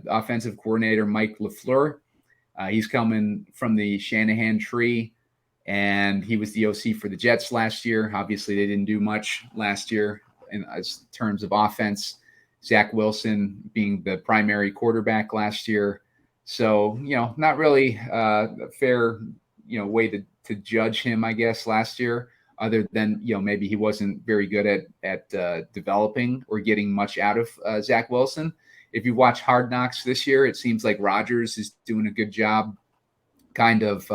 offensive coordinator Mike LaFleur. He's coming from the Shanahan tree, and he was the OC for the Jets last year. Obviously, they didn't do much last year in terms of offense. Zach Wilson being the primary quarterback last year. So, not really a fair, way judge him, I guess, last year, other than, maybe he wasn't very good at developing or getting much out of Zach Wilson. If you watch Hard Knocks this year, it seems like Rodgers is doing a good job kind of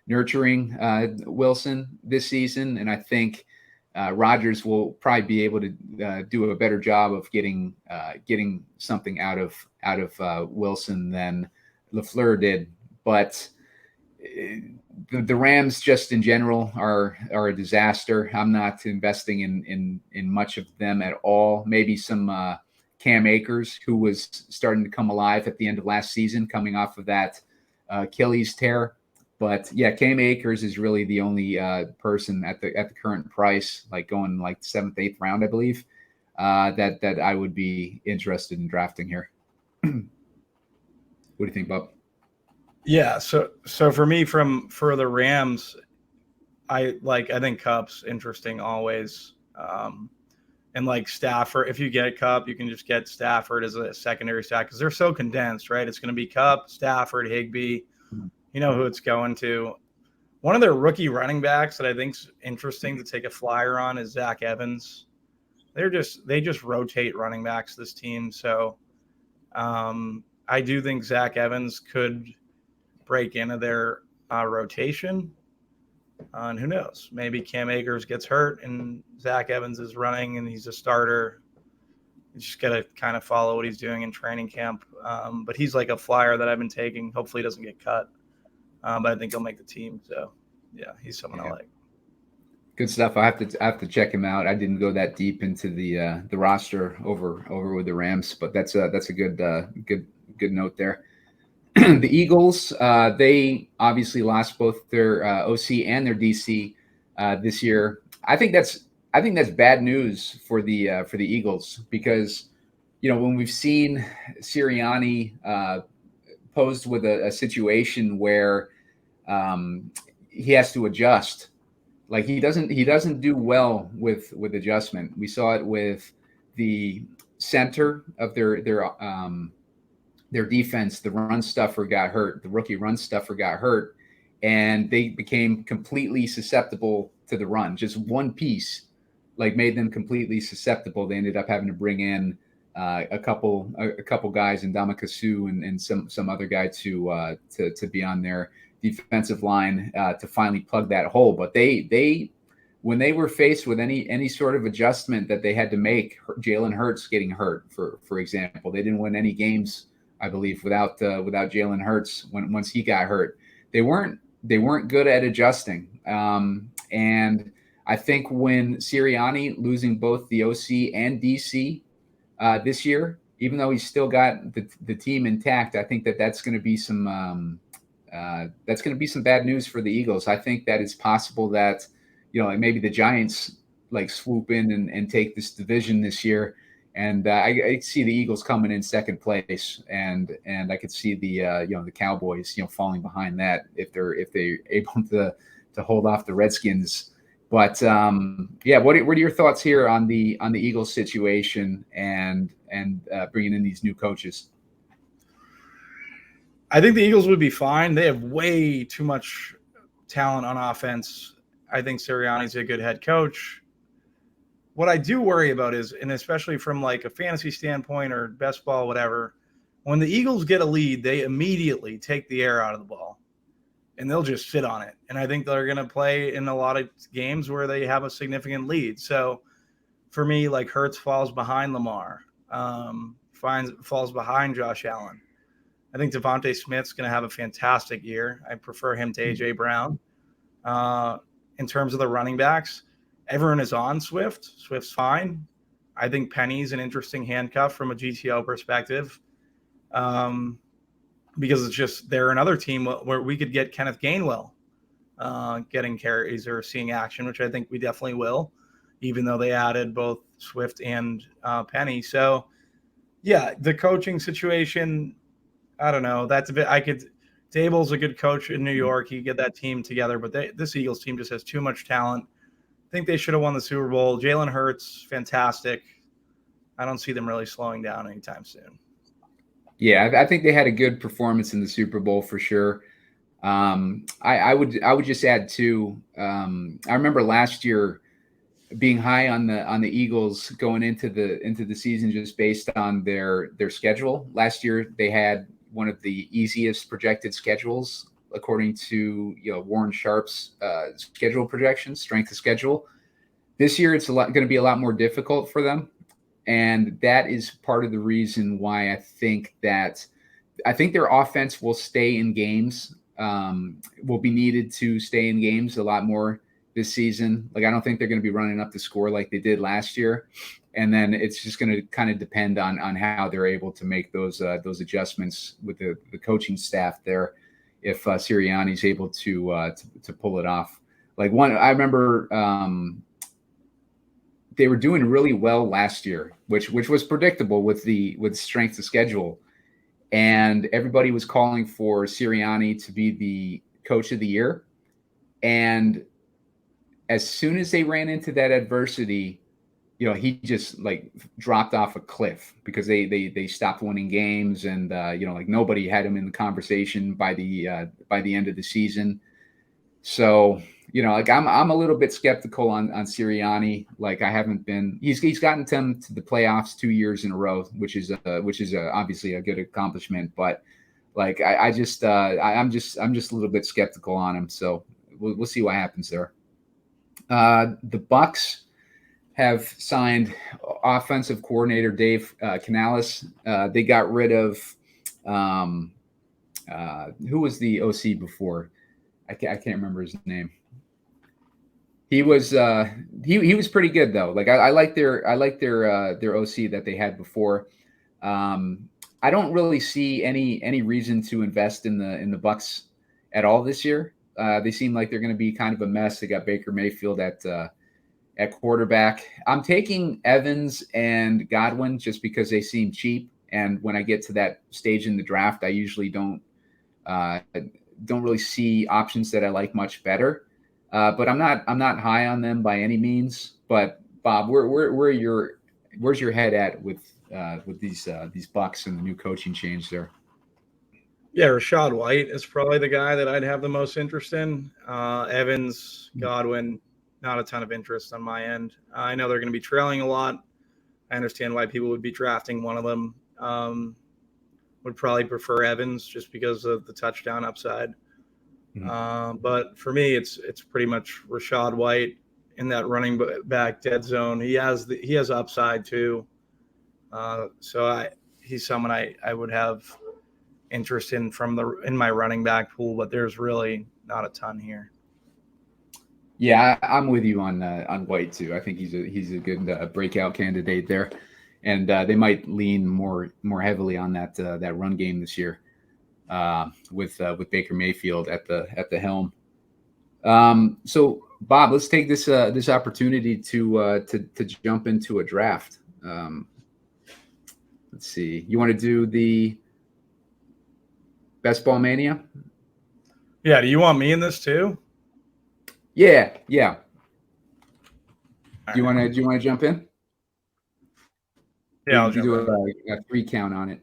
nurturing Wilson this season. And I think Rodgers will probably be able to do a better job of getting something out of Wilson than LaFleur did. But the Rams just in general are a disaster. I'm not investing in much of them at all. Maybe some Cam Akers, who was starting to come alive at the end of last season, coming off of that Achilles tear. But yeah, Cam Akers is really the only person at the current price, like going like 7th, 8th round, I believe, that I would be interested in drafting here. What do you think, Bob? Yeah, so for me, for the Rams, I think Cup's interesting always. And like Stafford, if you get Cup, you can just get Stafford as a secondary stack because they're so condensed, right? It's going to be Cup, Stafford, Higbee. You know who it's going to. One of their rookie running backs that I think's interesting to take a flyer on is Zach Evans. They just rotate running backs, this team. So I do think Zach Evans could break into their rotation. And who knows? Maybe Cam Akers gets hurt and Zach Evans is running and he's a starter. You just got to kind of follow what he's doing in training camp. But he's like a flyer that I've been taking. Hopefully he doesn't get cut. But I think he'll make the team. So, yeah, he's someone I like. Good stuff. I have to check him out. I didn't go that deep into the roster over with the Rams, but that's a good note there. The Eagles, they obviously lost both their OC and their DC this year. I think that's bad news for the Eagles because when we've seen Sirianni posed with a situation where he has to adjust, like he doesn't do well with adjustment. We saw it with the center of their defense. The run stuffer got hurt. The rookie run stuffer got hurt, and they became completely susceptible to the run. Just one piece, made them completely susceptible. They ended up having to bring in a couple guys, and Ndamukong and some other guy to be on their defensive line to finally plug that hole. But they when they were faced with any sort of adjustment that they had to make, Jalen Hurts getting hurt, for example, they didn't win any games, I believe, without Jalen Hurts. Once he got hurt, they weren't good at adjusting. And I think when Sirianni losing both the OC and DC this year, even though he's still got the team intact, I think that's going to be some bad news for the Eagles. I think that it's possible that maybe the Giants swoop in and take this division this year. And I see the Eagles coming in second place, and I could see the Cowboys falling behind that if they're able to hold off the Redskins. But what are your thoughts here on the Eagles situation and bringing in these new coaches? I think the Eagles would be fine. They have way too much talent on offense. I think Sirianni's a good head coach. What I do worry about is, and especially from a fantasy standpoint or best ball, whatever, when the Eagles get a lead, they immediately take the air out of the ball and they'll just sit on it. And I think they're going to play in a lot of games where they have a significant lead. So for me, Hurts falls behind Lamar, falls behind Josh Allen. I think Devontae Smith's going to have a fantastic year. I prefer him to A.J. Brown. In terms of the running backs, everyone is on Swift. Swift's fine. I think Penny's an interesting handcuff from a GTO perspective because it's just they're another team where we could get Kenneth Gainwell getting carries or seeing action, which I think we definitely will, even though they added both Swift and Penny. So, yeah, the coaching situation, I don't know. That's a bit Dable's a good coach in New York. He get that team together, but this Eagles team just has too much talent. I think they should have won the Super Bowl. Jalen Hurts, fantastic. I don't see them really slowing down anytime soon. Yeah, I think they had a good performance in the Super Bowl for sure. I would just add too. I remember last year being high on the Eagles going into the season just based on their schedule. Last year they had one of the easiest projected schedules according to Warren Sharp's schedule projections, strength of schedule. This year it's going to be a lot more difficult for them, and that is part of the reason why I think their offense will stay in games, will be needed to stay in games a lot more this season. Like, I don't think they're going to be running up the score like they did last year. And then it's just going to kind of depend on how they're able to make those adjustments with the coaching staff there. If Sirianni's able to pull it off, like I remember they were doing really well last year, which was predictable with strength of schedule, and everybody was calling for Sirianni to be the coach of the year. And as soon as they ran into that adversity, he just like dropped off a cliff because they stopped winning games, and like nobody had him in the conversation by the end of the season. So like I'm a little bit skeptical on Sirianni. Like, I haven't been. He's gotten them to the playoffs 2 years in a row, which is obviously a good accomplishment. But like I'm just a little bit skeptical on him. So we'll see what happens there. The Bucks have signed offensive coordinator Dave Canales. They got rid of who was the OC before? I can't remember his name. He was he was pretty good though. Like, I like their OC that they had before. I don't really see any reason to invest in the Bucks at all this year. They seem like they're going to be kind of a mess. They got Baker Mayfield at quarterback. I'm taking Evans and Godwin just because they seem cheap. And when I get to that stage in the draft, I usually don't really see options that I like much better. But I'm not high on them by any means. But Bob, where's your head at with these Bucks and the new coaching change there? Yeah, Rachaad White is probably the guy that I'd have the most interest in. Evans, Godwin, not a ton of interest on my end. I know they're going to be trailing a lot. I understand why people would be drafting one of them. Would probably prefer Evans just because of the touchdown upside. Mm-hmm. But for me, it's pretty much Rachaad White in that running back dead zone. He has upside too. So he's someone I would have interest in in my running back pool, but there's really not a ton here. Yeah, I'm with you on White too. I think he's a good breakout candidate there, and they might lean more heavily on that run game this year with Baker Mayfield at the helm. So Bob, let's take this opportunity to jump into a draft. Let's see. You want to do the Best Ball Mania? Yeah. Do you want me in this too? Yeah. Do you want to jump in? Yeah, I'll do a 3 count on it.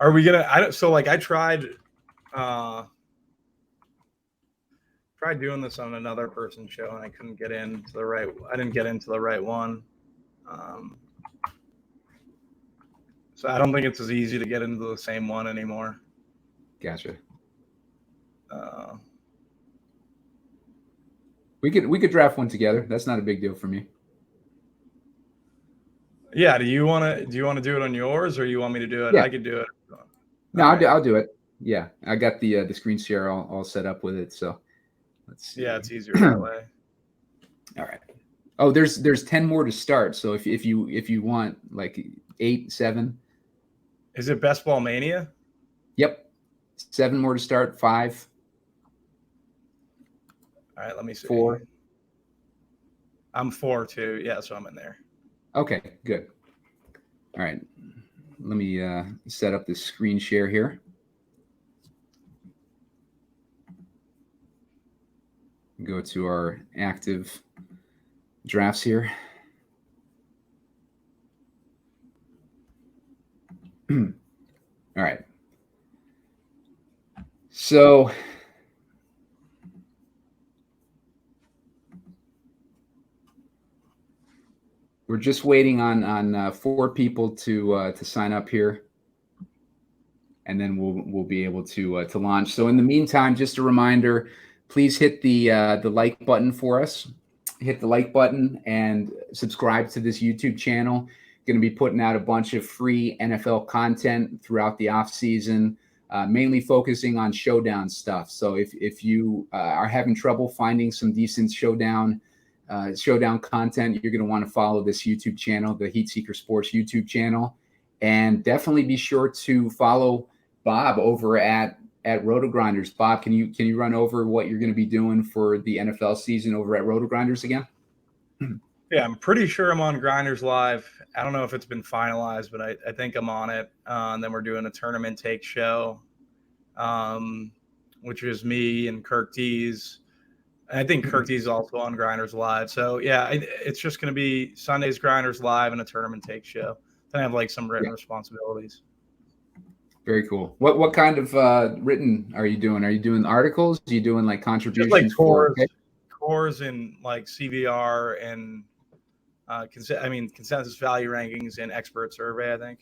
Are we gonna? I tried doing this on another person's show, and I couldn't get into the right. I didn't get into the right one. So I don't think it's as easy to get into the same one anymore. Gotcha. We could draft one together. That's not a big deal for me. Yeah. Do you want to do it on yours, or you want me to do it? Yeah. I could do it. No, I'll do it. Yeah, I got the screen share all set up with it. So let's see. Yeah, it's easier that way. All right. Oh, there's 10 more to start. So if you want like 8, 7. Is it Best Ball Mania? Yep. 7 more to start. 5. All right, let me see. 4. I'm 4 too. Yeah, so I'm in there. Okay, good. All right. Let me set up this screen share here. Go to our active drafts here. All right. So We're just waiting on 4 people to sign up here, and then we'll be able to launch. So in the meantime, just a reminder, please hit the like button for us. Hit the like button and subscribe to this YouTube channel. Going to be putting out a bunch of free NFL content throughout the off season, mainly focusing on showdown stuff. So if you are having trouble finding some decent showdown content, you're going to want to follow this YouTube channel, the Heat Seeker Sports YouTube channel, and definitely be sure to follow Bob over at Roto-Grinders. Bob, can you run over what you're going to be doing for the NFL season over at Roto-Grinders again? Yeah, I'm pretty sure I'm on Grinders Live. I don't know if it's been finalized, but I think I'm on it. And then we're doing a tournament take show, which is me and Kirk Dees. I think Kirk Dees is also on Grinders Live. So, yeah, it's just going to be Sunday's Grinders Live and a tournament take show. Then I have like some written responsibilities. Very cool. What kind of written are you doing? Are you doing articles? Are you doing like contributions? Just like cores and like CVR and consensus value rankings and expert survey, I think.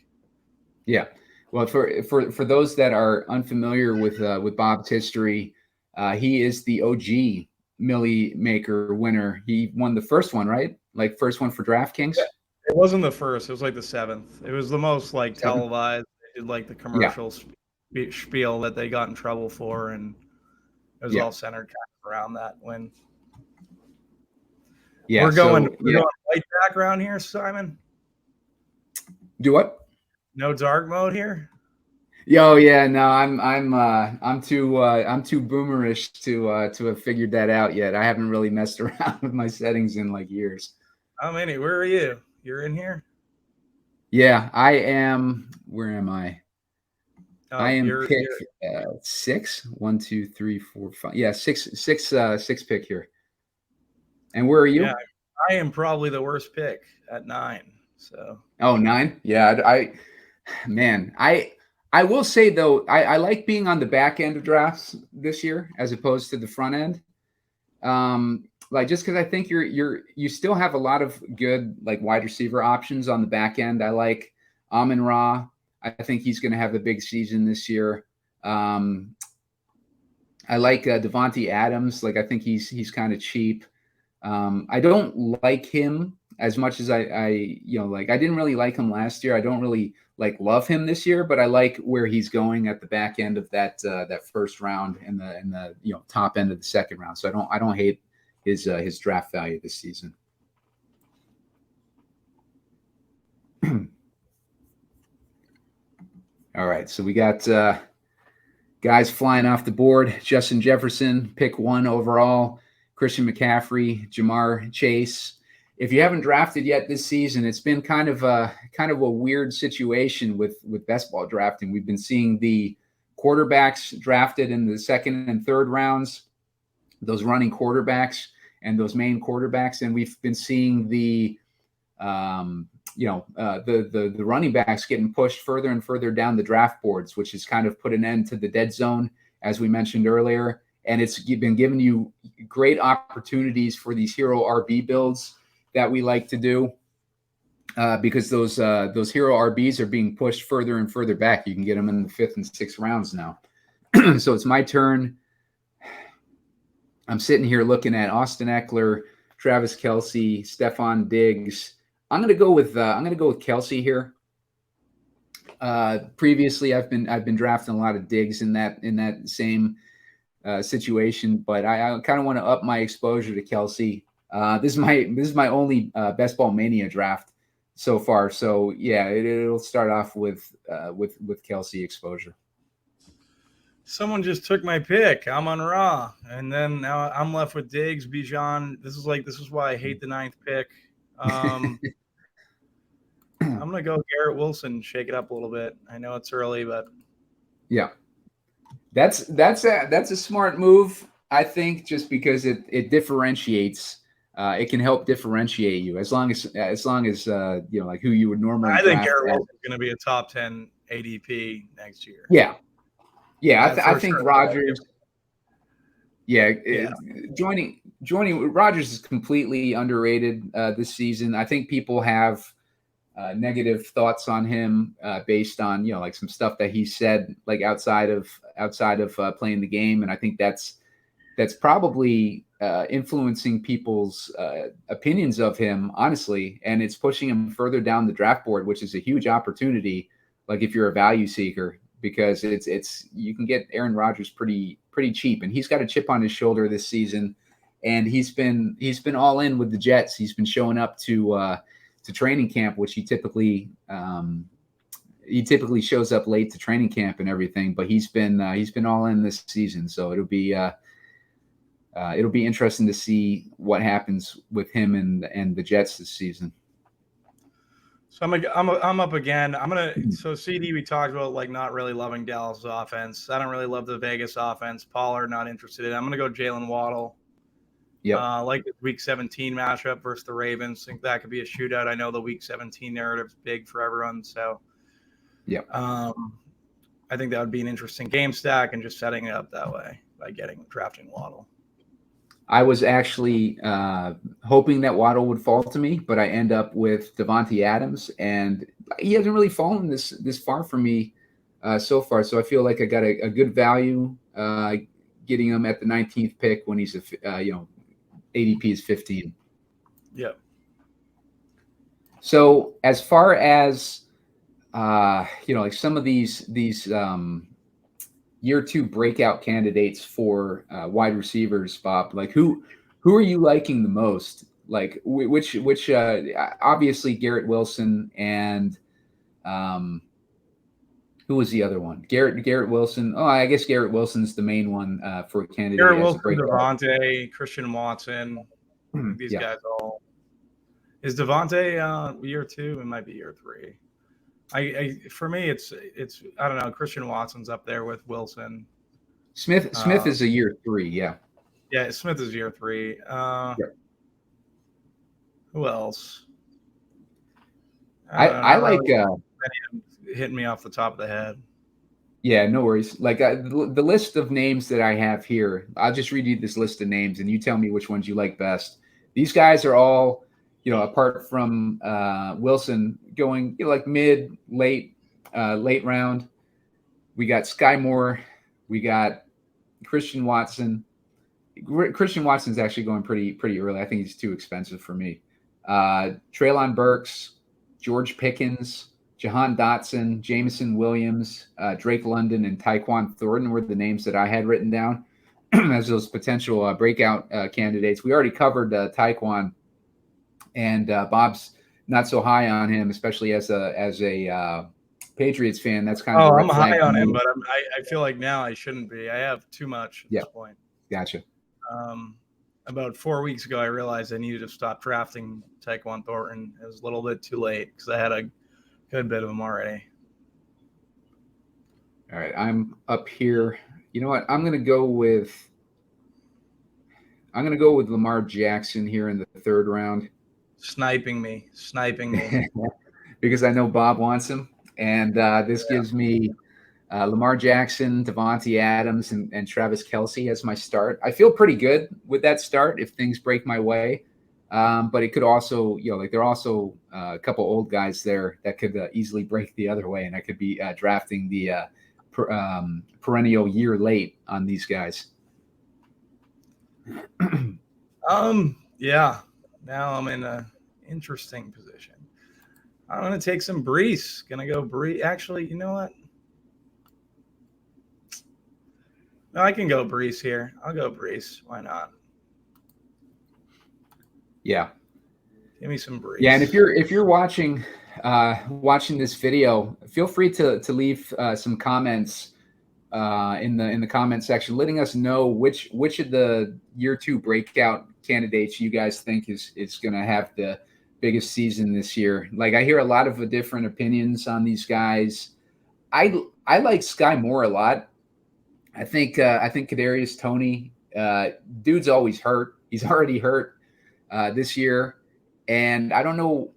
Yeah. Well, for those that are unfamiliar with Bob's history, he is the OG Millie Maker winner. He won the first one, right? Like first one for DraftKings. Yeah, it wasn't the first. It was like the 7th. It was the most like televised. They did like the commercial spiel that they got in trouble for, and it was all centered kind of around that win. Yeah, we're going white background here, Simon. Do what? No dark mode here. Yo, yeah, no, I'm too boomerish to have figured that out yet. I haven't really messed around with my settings in like years. How many? Where are you? You're in here? Yeah, I am. Where am I? I am pick 6. 1, 2, 3, 4, 5. Yeah, six pick here. And where are you? Yeah, I am probably the worst pick at 9. So. Oh, 9? Yeah, I will say though, I like being on the back end of drafts this year as opposed to the front end. Like just because I think you still have a lot of good like wide receiver options on the back end. I like Amon-Ra. I think he's going to have a big season this year. I like Devontae Adams. Like I think he's kind of cheap. I don't like him as much as I didn't really like him last year. I don't really like love him this year, but I like where he's going at the back end of that first round and the top end of the second round. So I don't hate his draft value this season. All right, so we got guys flying off the board. Justin Jefferson, pick 1 overall. Christian McCaffrey, Jamar Chase. If you haven't drafted yet this season, it's been kind of a weird situation with best ball drafting. We've been seeing the quarterbacks drafted in the second and third rounds, those running quarterbacks and those main quarterbacks, and we've been seeing the running backs getting pushed further and further down the draft boards, which has kind of put an end to the dead zone, as we mentioned earlier. And it's been giving you great opportunities for these hero RB builds that we like to do because those hero RBs are being pushed further and further back. You can get them in the 5th and 6th rounds now. So it's my turn. I'm sitting here looking at Austin Eckler, Travis Kelce, Stephon Diggs. I'm gonna go with Kelce here. Previously, I've been drafting a lot of Diggs in that same situation, but I kind of want to up my exposure to Kelce. This is my only best ball mania draft so far. So yeah, it'll start off with Kelce exposure. Someone just took my pick. I'm on Raw, and then now I'm left with Diggs, Bijan. This is why I hate the 9th pick. I'm gonna go Garrett Wilson, shake it up a little bit. I know it's early, but yeah. That's a smart move, I think, just because it differentiates. It can help differentiate you as long as like who you would normally. I think Garrett Wilson is going to be a top 10 ADP next year. Yeah. I think Rodgers. Yeah, Yeah. joining Rodgers is completely underrated this season. I think people have negative thoughts on him based on like some stuff that he said like outside of playing the game, and I think that's probably influencing people's opinions of him, honestly, and it's pushing him further down the draft board, which is a huge opportunity. Like if you're a value seeker, because it's you can get Aaron Rodgers pretty cheap, and he's got a chip on his shoulder this season, and he's been all in with the Jets. He's been showing up to training camp, which he typically shows up late to training camp and everything, but he's been all in this season, so it'll be interesting to see what happens with him and the Jets this season. So I'm up again. So CD, we talked about like not really loving Dallas' offense. I don't really love the Vegas offense. Pollard not interested in. I'm gonna go Jalen Waddle. Yep. Like the Week 17 matchup versus the Ravens. Think that could be a shootout. I know the Week 17 narrative is big for everyone, so Yep. I think that would be an interesting game stack and just setting it up that way by drafting Waddle. I was actually hoping that Waddle would fall to me, but I end up with Devontae Adams, and he hasn't really fallen this far for me so far. So I feel like I got a good value getting him at the 19th pick when he's ADP is 15. Yep. So as far as like some of these year two breakout candidates for wide receivers, Bob, like who are you liking the most? Like which obviously Garrett Wilson and who was the other one? Garrett Wilson. Oh, I guess Garrett Wilson's the main one for a candidate. Garrett Wilson, Devontae, Christian Watson. These guys all. Is Devontae year 2? It might be year 3. For me, it's I don't know. Christian Watson's up there with Wilson. Smith is a year 3. Yeah. Yeah, Smith is year 3. Who else? I like hitting me off the top of the head. Yeah, no worries. Like the list of names that I have here, I'll just read you this list of names, and you tell me which ones you like best. These guys are all, apart from Wilson, going like mid, late round. We got Sky Moore, we got Christian Watson. Christian Watson's actually going pretty early. I think he's too expensive for me. Treylon Burks, George Pickens, Jahan Dotson, Jameson Williams, Drake London, and Tyquan Thornton were the names that I had written down as those potential breakout candidates. We already covered Tyquan, and Bob's not so high on him, especially as a Patriots fan. That's kind of I'm high on him, but I feel like now I shouldn't be. I have too much at this point. Gotcha. About 4 weeks ago, I realized I needed to stop drafting Tyquan Thornton. It was a little bit too late because I had a good bit of them already. All right, I'm up here. You know what? I'm going to go with Lamar Jackson here in the 3rd round. Sniping me. Because I know Bob wants him, and this gives me Lamar Jackson, Devontae Adams, and Travis Kelce as my start. I feel pretty good with that start if things break my way. But it could also, there are also a couple old guys there that could easily break the other way, and I could be drafting the perennial year late on these guys. Yeah. Now I'm in an interesting position. I'm going to take some Brees. Going to go Brees. Actually, you know what? No, I can go Brees here. I'll go Brees. Why not? Yeah. Give me some Brees. Yeah, and if you're watching this video, feel free to leave some comments in the comment section, letting us know which of the year 2 breakout candidates you guys think is going to have the biggest season this year. Like I hear a lot of different opinions on these guys. I like Sky Moore a lot. I think Kadarius Toney, dude's always hurt. He's already hurt this year, and I don't know.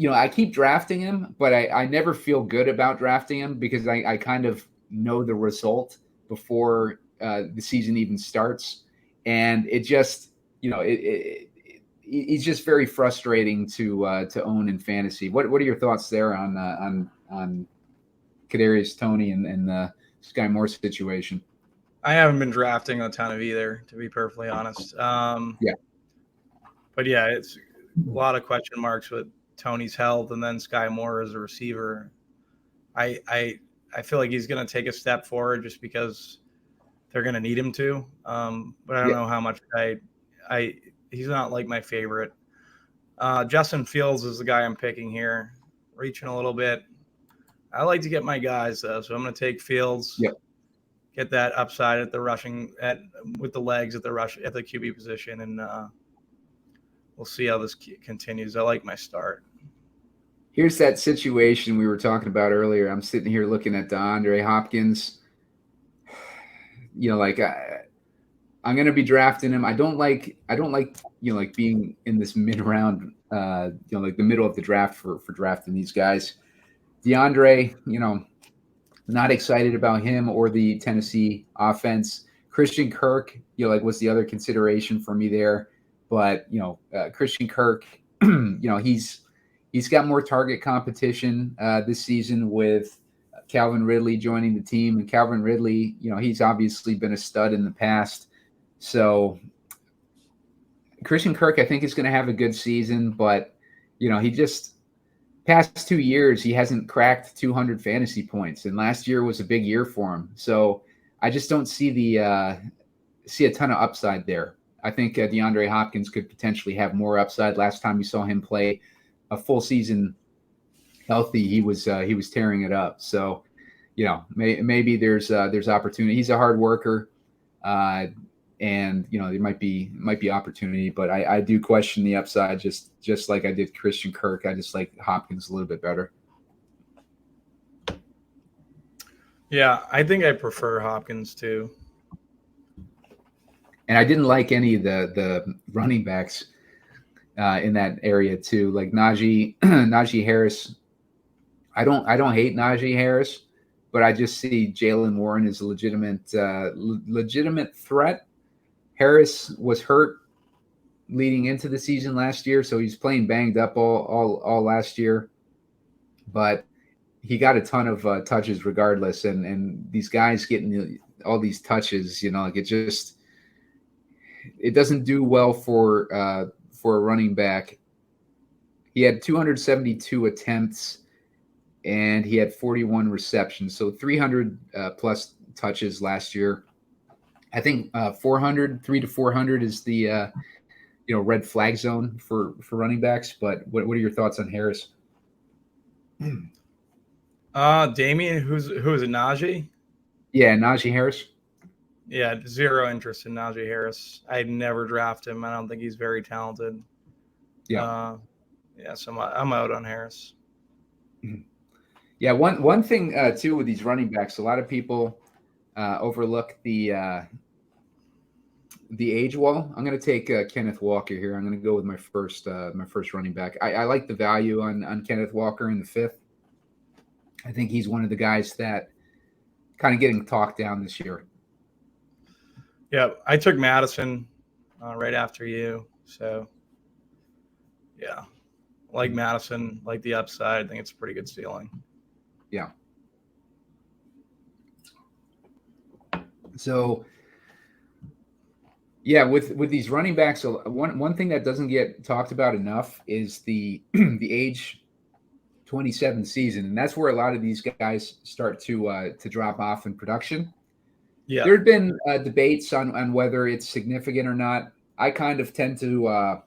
I keep drafting him, but I never feel good about drafting him because I kind of know the result before the season even starts. and it just, he's just very frustrating to own in fantasy. What are your thoughts there on Kadarius Toney and the Sky Moore situation? I haven't been drafting a ton of either, to be perfectly honest. Yeah. But yeah, it's a lot of question marks with Tony's health, and then Sky Moore as a receiver. I feel like he's going to take a step forward just because they're going to need him to. But I don't Yeah. know how much he's not like my favorite. Justin Fields is the guy I'm picking here, reaching a little bit. I like to get my guys though, so I'm going to take Fields. Yep. Get that upside at the rushing with the legs at the QB position, and we'll see how this continues. I like my start. Here's that situation we were talking about earlier. I'm sitting here looking at DeAndre Hopkins. Like I'm going to be drafting him. I don't like like being in this mid round, like the middle of the draft for drafting these guys. DeAndre, not excited about him or the Tennessee offense. Christian Kirk, was the other consideration for me there. But, Christian Kirk, he's got more target competition this season with Calvin Ridley joining the team. And Calvin Ridley, he's obviously been a stud in the past. So Christian Kirk, I think, is going to have a good season. But, he just – past 2 years, he hasn't cracked 200 fantasy points, and last year was a big year for him. So I just don't see a ton of upside there. I think DeAndre Hopkins could potentially have more upside. Last time we saw him play a full season healthy, he was tearing it up. So, maybe there's opportunity. He's a hard worker. And there might be opportunity, but I do question the upside just like I did Christian Kirk. I just like Hopkins a little bit better. Yeah, I think I prefer Hopkins too. And I didn't like any of the running backs in that area too, like Najee Harris. I don't hate Najee Harris, but I just see Jaylen Warren as a legitimate threat. Harris was hurt leading into the season last year, so he's playing banged up all last year. But he got a ton of touches regardless, and these guys getting all these touches, like it doesn't do well for a running back. He had 272 attempts, and he had 41 receptions, so 300 plus touches last year. I think 300 to 400 is the red flag zone for running backs. But what are your thoughts on Harris? Damian, who is it? Najee? Yeah, Najee Harris. Yeah, zero interest in Najee Harris. I'd never draft him. I don't think he's very talented. Yeah. So I'm out on Harris. Yeah, one thing too with these running backs, a lot of people overlook the age wall. I'm going to take Kenneth Walker here. I'm going to go with my first running back. I like the value on Kenneth Walker in the 5th. I think he's one of the guys that kind of getting talked down this year. Yeah, I took Madison right after you. So, yeah, like Madison, like the upside. I think it's a pretty good ceiling. Yeah. So, yeah, with these running backs, one thing that doesn't get talked about enough is the age 27 season, and that's where a lot of these guys start to drop off in production. Yeah, there have been debates on whether it's significant or not. I kind of tend to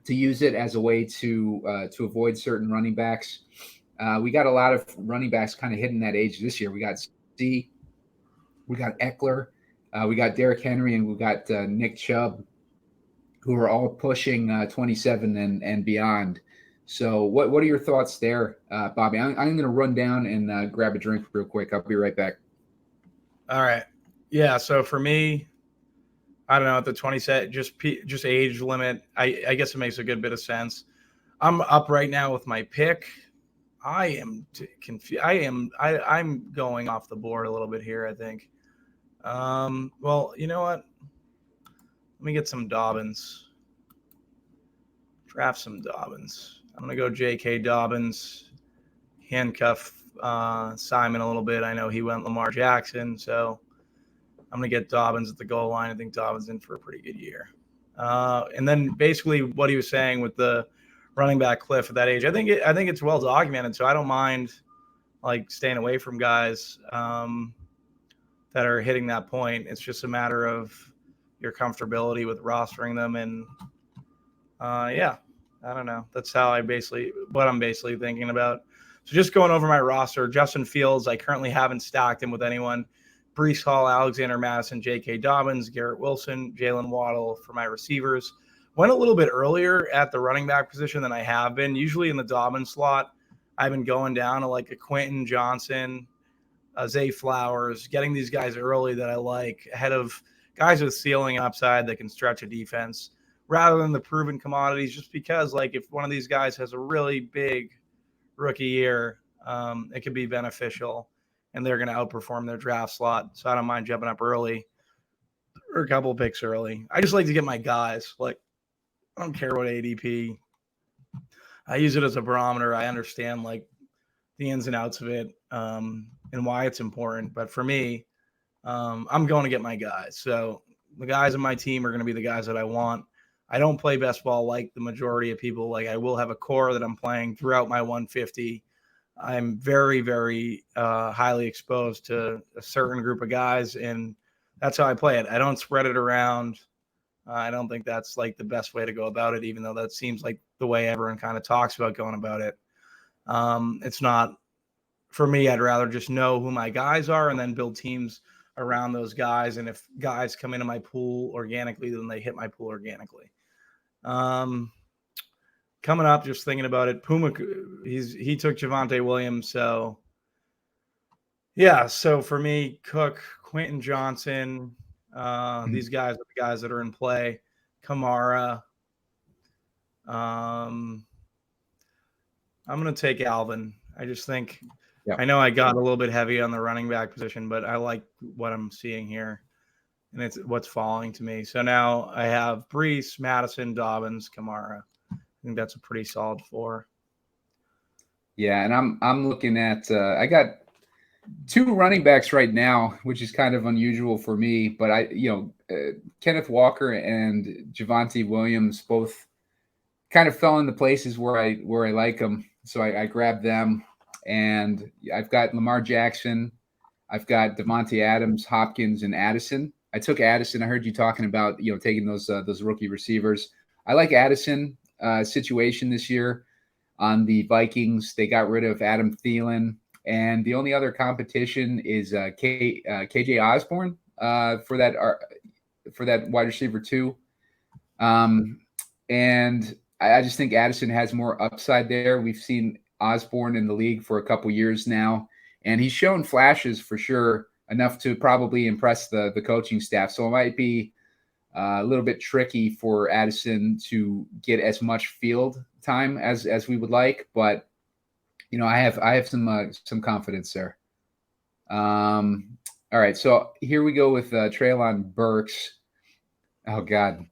use it as a way to avoid certain running backs. We got a lot of running backs kind of hitting that age this year. We got C, we got Eckler, we got Derrick Henry, and we got Nick Chubb, who are all pushing 27 and beyond. So what are your thoughts there, Bobby? I'm going to run down and grab a drink real quick. I'll be right back. All right. Yeah. So for me, I don't know, at the 20 set, just age limit. I guess it makes a good bit of sense. I'm up right now with my pick. I am confused. I'm going off the board a little bit here, I think. Well, you know what? me get some Dobbins. Draft some Dobbins. I'm going to go J.K. Dobbins. Handcuff Simon a little bit. I know he went Lamar Jackson, so I'm going to get Dobbins at the goal line. I think Dobbins in for a pretty good year. And then basically what he was saying with the running back cliff at that age, I think it's well documented, so I don't mind like staying away from guys that are hitting that point. It's just a matter of your comfortability with rostering them. And yeah, I don't know. That's how what I'm basically thinking about. So just going over my roster, Justin Fields, I currently haven't stacked him with anyone. Breece Hall, Alexander Madison, J.K. Dobbins, Garrett Wilson, Jalen Waddle for my receivers. Went a little bit earlier at the running back position than I have been. Usually in the Dobbins slot, I've been going down to like a Quentin Johnson, Zay Flowers, getting these guys early that I like ahead of guys with ceiling and upside that can stretch a defense rather than the proven commodities, just because like if one of these guys has a really big rookie year, it could be beneficial and they're going to outperform their draft slot. So I don't mind jumping up early or a couple of picks early. I just like to get my guys. Like, I don't care what ADP. I use it as a barometer. I understand like the ins and outs of it and why it's important. But for me, I'm going to get my guys. So the guys on my team are going to be the guys that I want. I don't play best ball like the majority of people. Like I will have a core that I'm playing throughout my 150. I'm very, very highly exposed to a certain group of guys, and that's how I play it. I don't spread it around. I don't think that's like the best way to go about it, even though that seems like the way everyone kind of talks about going about it. It's not for me. I'd rather just know who my guys are and then build teams around those guys. And if guys come into my pool organically, then they hit my pool organically. Coming up, just thinking about it, Puma, he took Javonte Williams. So, yeah. So for me, Cook, Quentin Johnson, these guys are the guys that are in play. Kamara. I'm going to take Alvin. I just think I know I got a little bit heavy on the running back position, but I like what I'm seeing here, and it's what's falling to me. So now I have Breece, Madison, Dobbins, Kamara. I think that's a pretty solid 4. Yeah, and I'm looking at I got 2 running backs right now, which is kind of unusual for me. But Kenneth Walker and Javonte Williams both kind of fell into places where I like them, so I grabbed them. And I've got Lamar Jackson, I've got Devontae Adams, Hopkins, and Addison. I took Addison. I heard you talking about taking those rookie receivers. I like Addison situation this year on the Vikings. They got rid of Adam Thielen, and the only other competition is KJ Osborne for that wide receiver 2. And I just think Addison has more upside there. We've seen Osborne in the league for a couple years now, and he's shown flashes for sure, enough to probably impress the coaching staff. So it might be a little bit tricky for Addison to get as much field time as we would like, but I have some confidence there. All right, so here we go with Treylon Burks. Oh God,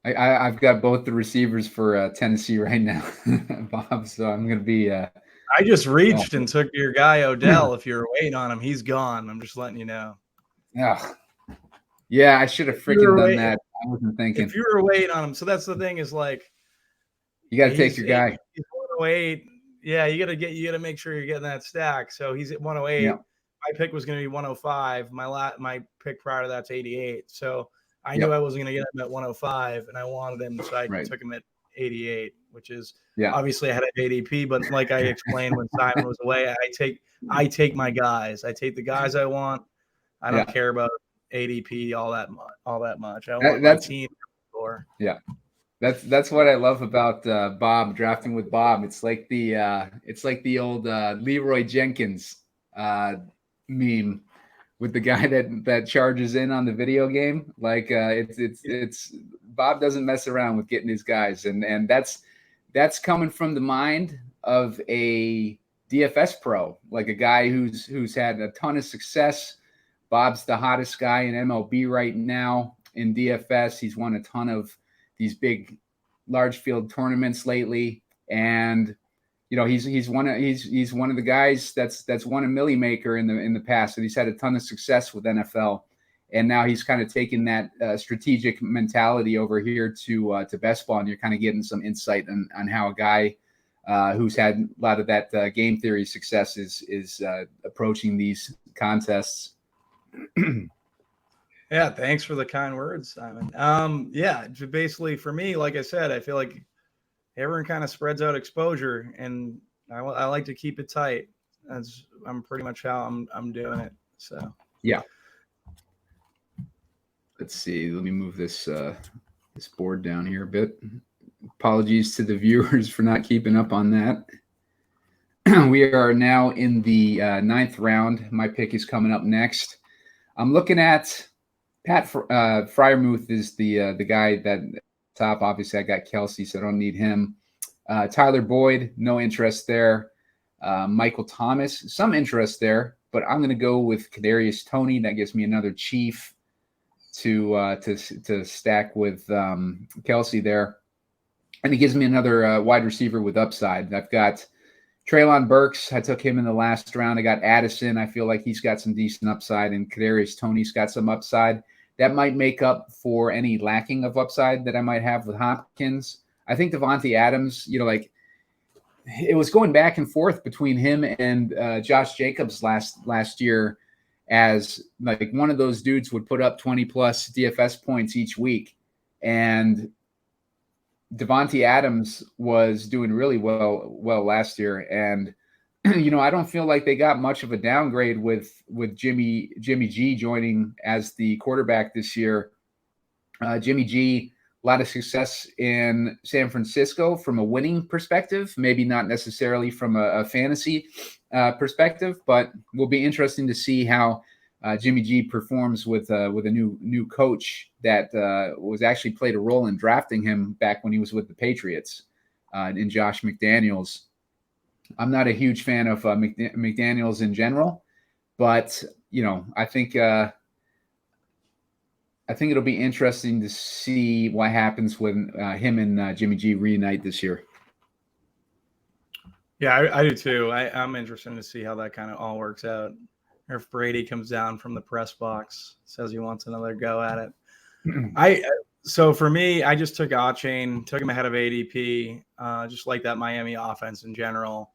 I've got both the receivers for Tennessee right now, Bob. So I'm gonna be. I just reached and took your guy Odell. If you're waiting on him, he's gone. I'm just letting you know. Yeah, I should have freaking done that. I wasn't thinking. If you were waiting on him, so that's the thing is like, you got to take your guy. He's 108. Yeah, you got to make sure you're getting that stack. So he's at 108. Yeah. My pick was going to be 105. My pick prior to that's 88. So I knew I wasn't going to get him at 105, and I wanted him, so I took him at 88, which is obviously ahead of ADP. But like I explained when Simon was away, I take my guys. I take the guys I want. I don't care about ADP all that much. I want my team to score. Yeah. That's what I love about Bob, drafting with Bob. It's like the old Leroy Jenkins meme with the guy that charges in on the video game. Like it's Bob doesn't mess around with getting his guys, and that's coming from the mind of a DFS pro, like a guy who's had a ton of success. Bob's the hottest guy in MLB right now. in DFS. He's won a ton of these big, large field tournaments lately, and he's one of the guys that's won a Millie Maker in the past. And he's had a ton of success with NFL, and now he's kind of taking that strategic mentality over here to best ball, and you're kind of getting some insight on how a guy who's had a lot of that game theory success is approaching these contests. Yeah, thanks for the kind words, Simon. Yeah, basically for me, like I said, I feel like everyone kind of spreads out exposure, and I like to keep it tight. I'm pretty much how I'm doing it. So yeah. Let's see. Let me move this this board down here a bit. Apologies to the viewers for not keeping up on that. We are now in the ninth round. My pick is coming up next. I'm looking at Pat Fryermuth is the guy that top. Obviously, I got Kelsey, so I don't need him. Tyler Boyd, no interest there. Michael Thomas, some interest there, but I'm going to go with Kadarius Toney. That gives me another Chief to stack with Kelsey there, and it gives me another wide receiver with upside. I've got Treylon Burks. I took him in the last round. I got Addison. I feel like he's got some decent upside, and Kadarius Toney's got some upside. That might make up for any lacking of upside that I might have with Hopkins. I think Devontae Adams, it was going back and forth between him and Josh Jacobs last year, as like one of those dudes would put up 20 plus DFS points each week. And Devontae Adams was doing really well last year. And, I don't feel like they got much of a downgrade with Jimmy G joining as the quarterback this year. Jimmy G, a lot of success in San Francisco from a winning perspective, maybe not necessarily from a fantasy perspective, but will be interesting to see how Jimmy G performs with a new coach that was actually played a role in drafting him back when he was with the Patriots in Josh McDaniels. I'm not a huge fan of McDaniels in general, but I think it'll be interesting to see what happens when him and Jimmy G reunite this year. Yeah, I do too. I'm interested to see how that kind of all works out. Or if Brady comes down from the press box, says he wants another go at it. So for me, I just took Achane, took him ahead of ADP, just like that Miami offense in general.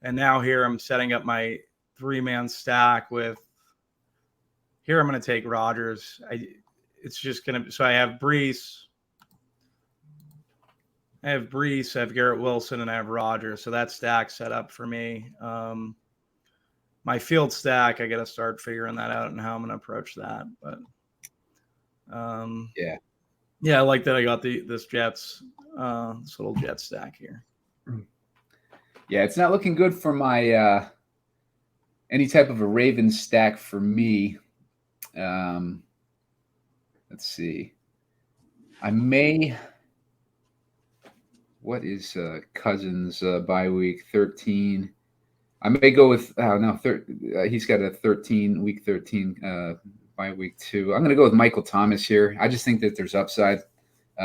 And now here I'm setting up my 3-man stack with. Here I'm going to take Rodgers. It's just going to. So I have Brees. I have Garrett Wilson, and I have Rodgers. So that stack set up for me. My field stack, I got to start figuring that out and how I'm going to approach that. But yeah, I like that I got this Jets, this little Jet stack here. Yeah, it's not looking good for my any type of a Ravens stack for me. Let's see. I may. What is Cousins bye week 13? I may go with he's got a 13 week 13 bye week 2. I'm going to go with Michael Thomas here. I just think that there's upside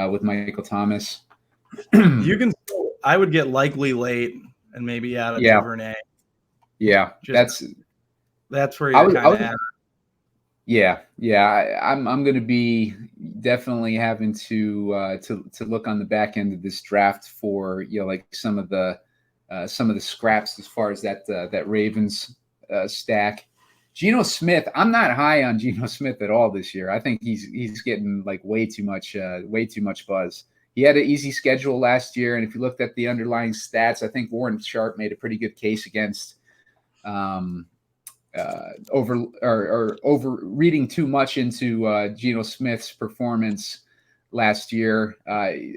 with Michael Thomas. You can. I would get likely late and maybe add a Duvernay. Yeah, that's where you're kind of at. Yeah. I'm going to be definitely having to look on the back end of this draft for like some of the scraps as far as that Ravens stack. Geno Smith, I'm not high on Geno Smith at all this year. I think he's getting like way too much buzz. He had an easy schedule last year, and if you looked at the underlying stats, I think Warren Sharp made a pretty good case against over reading too much into Geno Smith's performance last year. I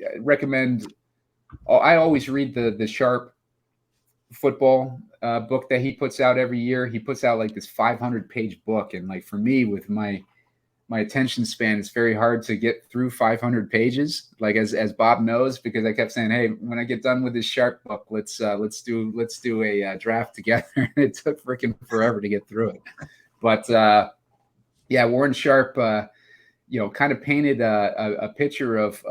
always read the Sharp football book that he puts out every year. He puts out like this 500-page book, and like for me with my attention span, it's very hard to get through 500 pages, like as Bob knows, because I kept saying, hey, when I get done with this Sharp book, let's do a draft together. It took freaking forever to get through it. But Warren Sharp, kind of painted a picture of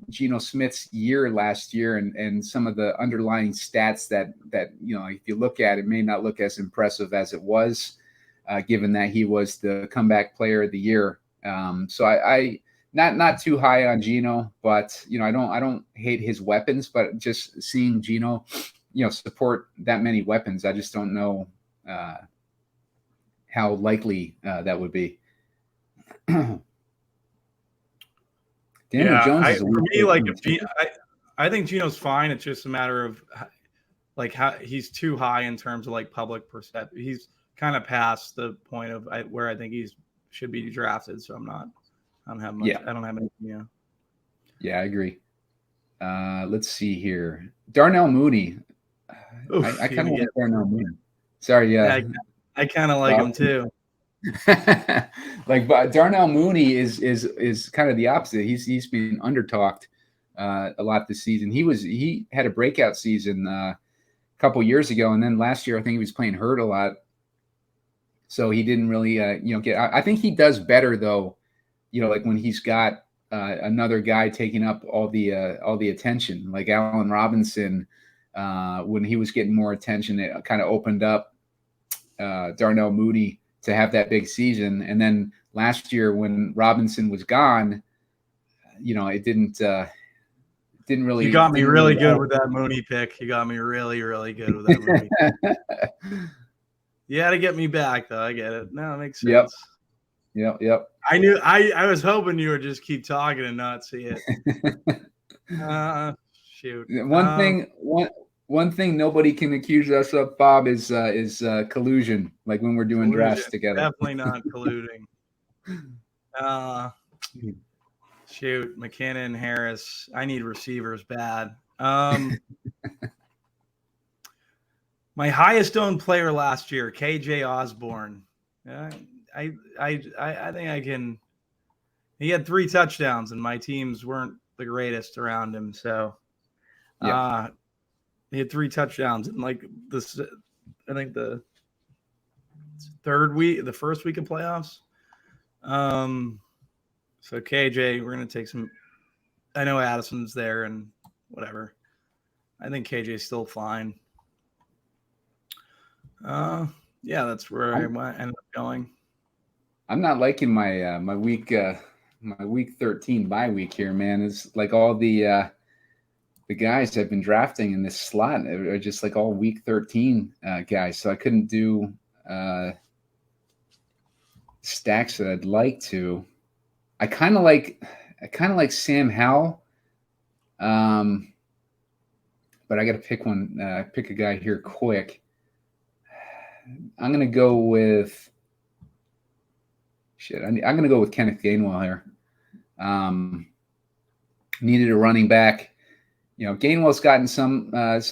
Geno Smith's year last year and some of the underlying stats that if you look at it, may not look as impressive as it was, given that he was the comeback player of the year. So I not too high on Geno, but I don't hate his weapons, but just seeing Geno, support that many weapons, I just don't know how likely that would be. Daniel Jones is for me, like I think Geno's fine. It's just a matter of like how he's too high in terms of like public perception. He's kind of past the point of where I think he's should be drafted. So I don't have much. Yeah. I don't have any. Yeah, I agree. Let's see here. Darnell Mooney. I kind of like Darnell Mooney. Sorry, yeah. I kind of like him too. Like, but Darnell Mooney is kind of the opposite. He's been undertalked a lot this season. He had a breakout season a couple years ago, and then last year I think he was playing hurt a lot, so he didn't really get. I think he does better though, like when he's got another guy taking up all the attention, like Allen Robinson. When he was getting more attention, it kind of opened up Darnell Mooney to have that big season. And then last year when Robinson was gone, it didn't really. You got me really good with that Mooney pick. You got me really, really good with that Mooney pick. You had to get me back though. I get it. No, it makes sense. Yep. I knew I was hoping you would just keep talking and not see it. Shoot. One thing nobody can accuse us of, Bob, is collusion. Like when we're doing drafts together. Definitely not colluding. Shoot, McKinnon, Harris. I need receivers bad. My highest owned player last year, KJ Osborne. I think I can. He had 3 touchdowns, and my teams weren't the greatest around him. So, he had 3 touchdowns in like this. I think the first week of playoffs. So KJ, we're gonna take some. I know Addison's there and whatever. I think KJ's still fine. Yeah, that's where I ended up going. I'm not liking my my week 13 bye week here, man. It's like all the guys I've been drafting in this slot are just like all week 13 guys. So I couldn't do stacks that I'd like to. I kind of like Sam Howell, but I got to pick a guy here quick. I'm gonna go with I'm gonna go with Kenneth Gainwell here. Needed a running back. Gainwell's gotten some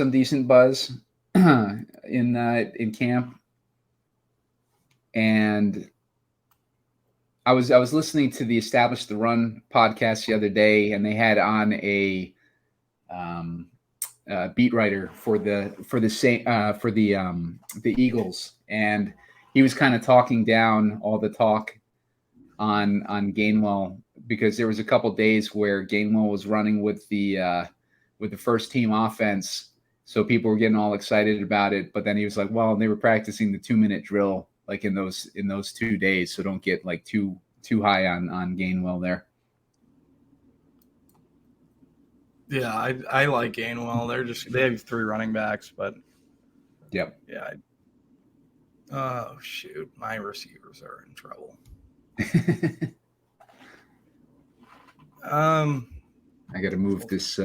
decent buzz in camp, and I was listening to the Establish the Run podcast the other day, and they had on a beat writer for the Eagles, and he was kind of talking down all the talk on Gainwell because there was a couple days where Gainwell was running with the first team offense, so people were getting all excited about it. But then he was like, "Well, they were practicing the 2-minute drill like in those 2 days, so don't get like too high on Gainwell there." Yeah, I like Gainwell. They have 3 running backs, but yep. Yeah. Oh shoot, my receivers are in trouble. I got to move this.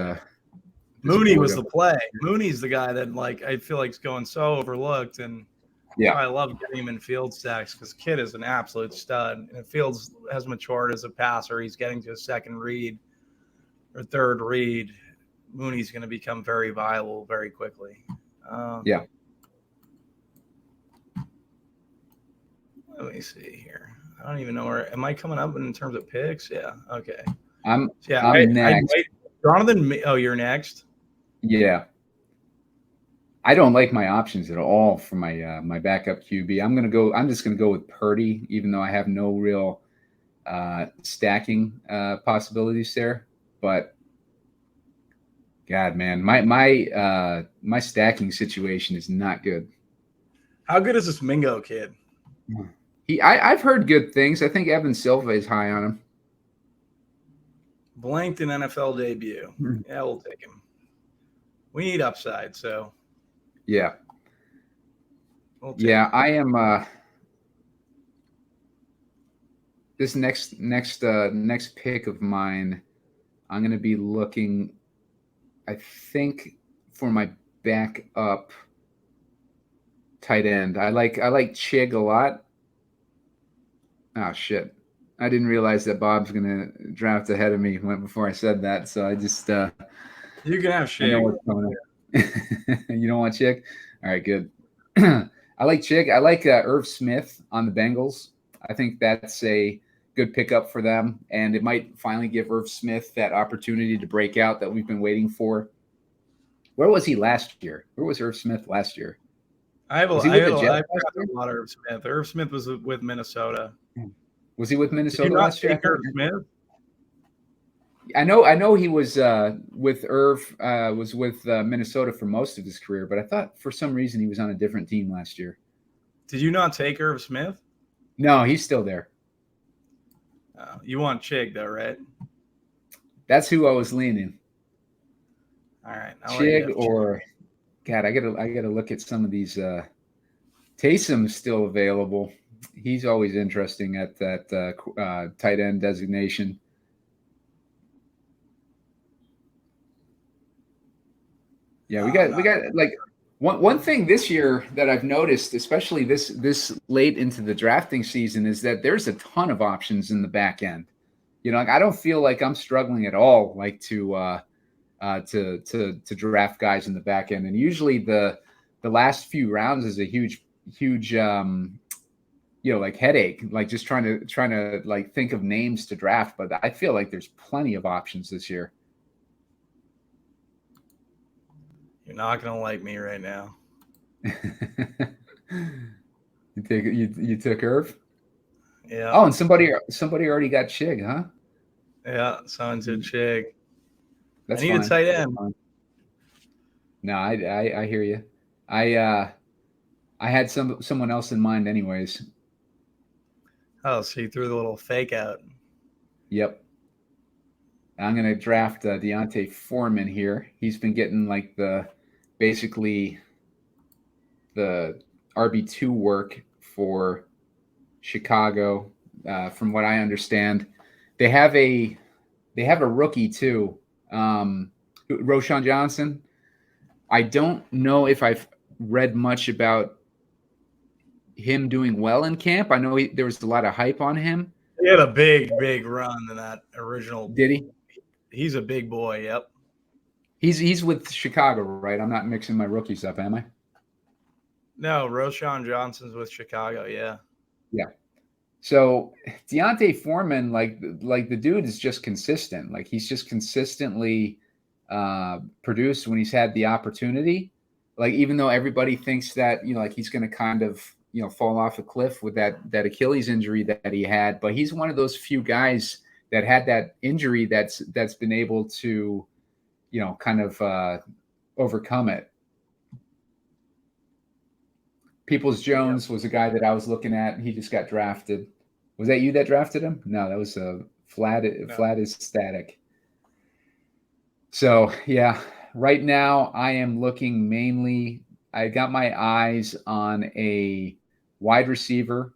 Mooney was the play. Mooney's the guy that I feel like is going so overlooked, and I love getting him in field stacks because Kid is an absolute stud. And if Fields has matured as a passer, he's getting to a second read or third read. Mooney's going to become very viable very quickly. Let me see here. I don't even know where. Am I coming up in terms of picks? Yeah. Okay. I'm next. Jonathan. Oh, you're next. Yeah. I don't like my options at all for my my backup QB. I'm just gonna go with Purdy, even though I have no real stacking possibilities there. But God, man, my stacking situation is not good. How good is this Mingo kid? I've heard good things. I think Evan Silva is high on him. Blanked an NFL debut. Yeah, we'll take him. We need upside, so yeah. We'll Yeah, I am. This next pick of mine, I'm going to be looking. I think for my backup tight end, I like Chig a lot. Oh shit! I didn't realize that Bob's going to draft ahead of me before I said that. So I just you can have I know Shig. what's coming up. You don't want Chig? All right, good. I like Chig. I like Irv Smith on the Bengals. I think that's a good pickup for them, and it might finally give Irv Smith that opportunity to break out that we've been waiting for. Where was he last year? Where was Irv Smith last year? Was he with the Jets? A lot of Irv Smith. Irv Smith was with Minnesota. Was he with Minnesota Did you not last year? take Irv Smith? I know he was with Irv, was with Minnesota for most of his career, but I thought for some reason he was on a different team last year. Did you not take Irv Smith? No, he's still there. You want Chig though, right? That's who I was leaning. All right, Chig or God, I gotta look at some of these. Taysom's still available. He's always interesting at that tight end designation. Yeah, we got like one thing this year that I've noticed, especially this late into the drafting season, is that there's a ton of options in the back end. You know, like I don't feel like I'm struggling at all, like to draft guys in the back end. And usually the last few rounds is a huge like headache, like just trying to like think of names to draft. But I feel like there's plenty of options this year. You're not gonna like me right now. You took Irv? Yeah. Oh, and somebody already got Chig, huh? Yeah, someone did Chig. That's I need a tight end. No, I hear you. I had someone else in mind, anyways. Oh, so you threw the little fake out. Yep. I'm gonna draft Deontay Foreman here. He's been getting like basically the RB2 work for Chicago. From what I understand, they have a rookie too, Roshan Johnson. I don't know if I've read much about him doing well in camp. I know there was a lot of hype on him. He had a big run in that original. Did he? He's a big boy. Yep. He's with Chicago, right? I'm not mixing my rookies up, am I? No, Roshan Johnson's with Chicago. Yeah. Yeah. So Deontay Foreman, like the dude is just consistent. Like he's just consistently produced when he's had the opportunity. Like even though everybody thinks that like he's going to kind of fall off a cliff with that Achilles injury that he had, but he's one of those few guys that had that injury that's been able to kind of overcome it. Peoples-Jones was a guy that I was looking at. He just got drafted. Was that you that drafted him? No, that was flat is static. So yeah, right now I am looking mainly. I got my eyes on a wide receiver.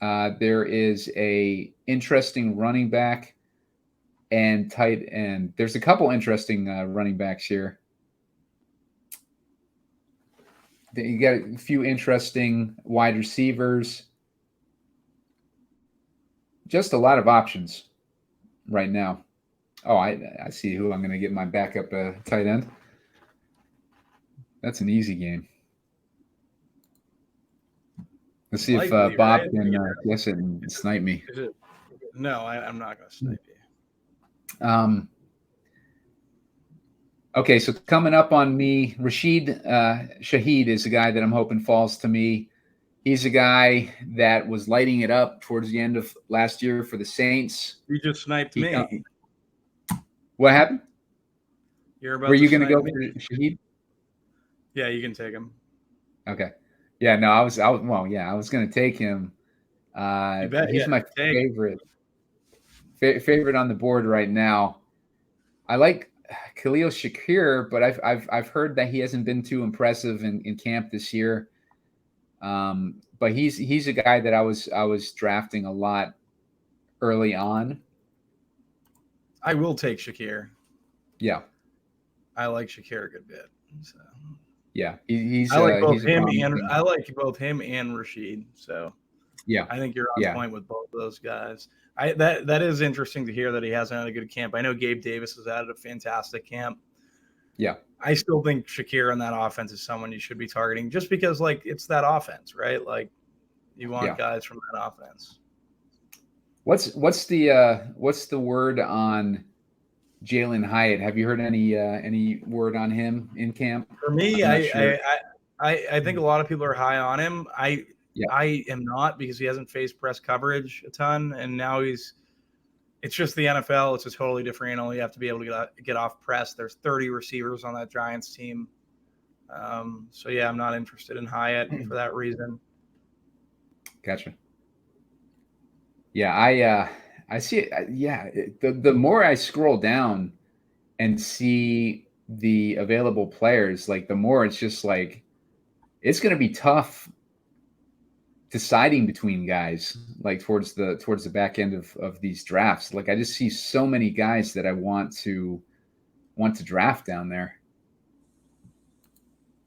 There is a interesting running back and tight end. There's a couple interesting running backs here. You got a few interesting wide receivers. Just a lot of options right now. Oh, I see who I'm going to get my backup tight end. That's an easy game. Let's see if Bob can guess it and snipe me. No, I'm not going to snipe you. Okay, so coming up on me, Rashid Shaheed is a guy that I'm hoping falls to me. He's a guy that was lighting it up towards the end of last year for the Saints. You just sniped He me. What happened? You're about Were to you going to snipe go me. for Shaheed? Yeah, you can take him. Okay. Yeah, no, I was going to take him. You bet. He's Yeah, my take. favorite on the board right now. I like Khalil Shakir, but I've heard that he hasn't been too impressive in camp this year. But he's a guy that I was drafting a lot early on. I will take Shakir. Yeah, I like Shakir a good bit. So. yeah, he's I like both he's a him and Rashid. So yeah, I think you're on yeah, point with both of those guys. That is interesting to hear that he hasn't had a good camp. I know Gabe Davis has had a fantastic camp. yeah. I still think Shakir in that offense is someone you should be targeting just because like it's that offense, right? Like you want guys from that offense. What's the word on Jalen Hyatt? Have you heard any word on him in camp? For me, I'm not sure. I think a lot of people are high on him. Yeah, I am not because he hasn't faced press coverage a ton, and now it's just the NFL. It's a totally different animal. You have to be able to get off press. There's 30 receivers on that Giants team. So yeah, I'm not interested in Hyatt for that reason. gotcha. Yeah, I see it. Yeah, the more I scroll down and see the available players, like the more it's just like it's going to be tough deciding between guys like towards the back end of these drafts. Like I just see so many guys that I want to draft down there.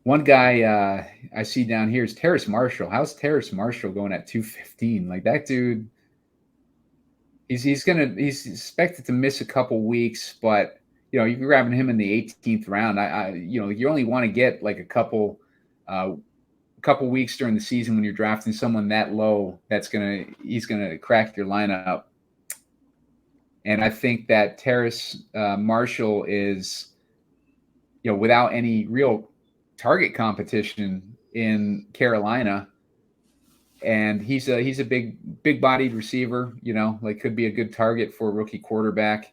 One guy I see down here is Terrace Marshall. How's Terrace Marshall going at 215? Like that dude, he's expected to miss a couple weeks, but you're grabbing him in the 18th round. You only want to get like a couple weeks during the season when you're drafting someone that low. He's gonna crack your lineup. And I think that Terrace Marshall is, without any real target competition in Carolina, and he's a big bodied receiver. Like could be a good target for a rookie quarterback.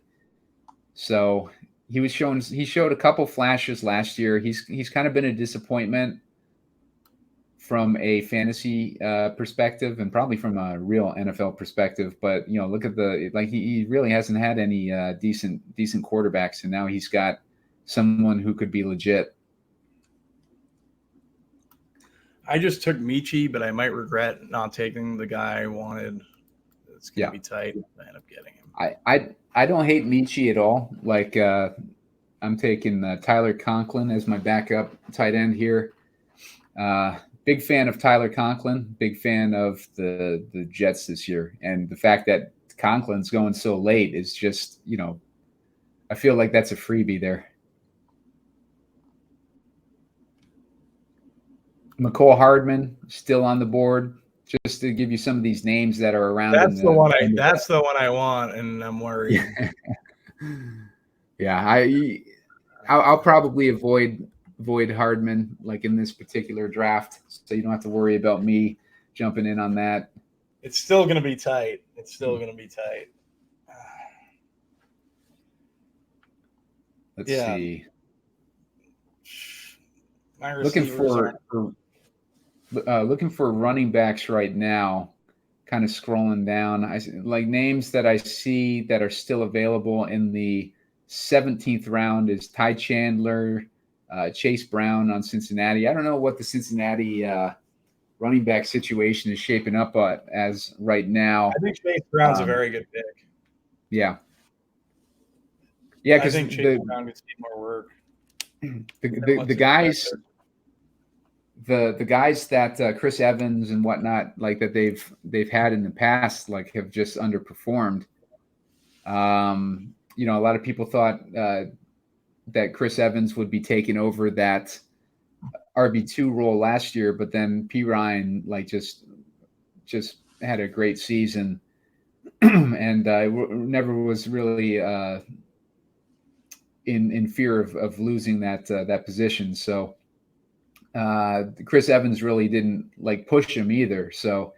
So he showed a couple flashes last year. He's kind of been a disappointment from a fantasy perspective and probably from a real NFL perspective. But look at he really hasn't had any decent quarterbacks, and now he's got someone who could be legit. I just took Michi, but I might regret not taking the guy I wanted. It's gonna be tight if I end up getting him. I don't hate Michi at all. Like I'm taking Tyler Conklin as my backup tight end here. Big fan of Tyler Conklin. Big fan of the Jets this year, and the fact that Conklin's going so late is just I feel like that's a freebie there. McCole Hardman still on the board. Just to give you some of these names that are around. That's the one I want, and I'm worried. Yeah, I'll probably avoid Hardman like in this particular draft, so you don't have to worry about me jumping in on that. It's still going to be tight. Let's see. Looking for running backs right now. Kind of scrolling down, I like names that I see that are still available in the 17th round is Ty Chandler, Chase Brown on Cincinnati. I don't know what the Cincinnati running back situation is shaping up as right now. I think Chase Brown's a very good pick. Yeah, because I think Chase Brown could see more work. The guys. The guys that Chris Evans and whatnot, like that they've had in the past, like have just underperformed. A lot of people thought that Chris Evans would be taking over that RB2 role last year, but then P. Ryan like just had a great season, and never was really in fear of losing that position. So. Chris Evans really didn't like push him either. So,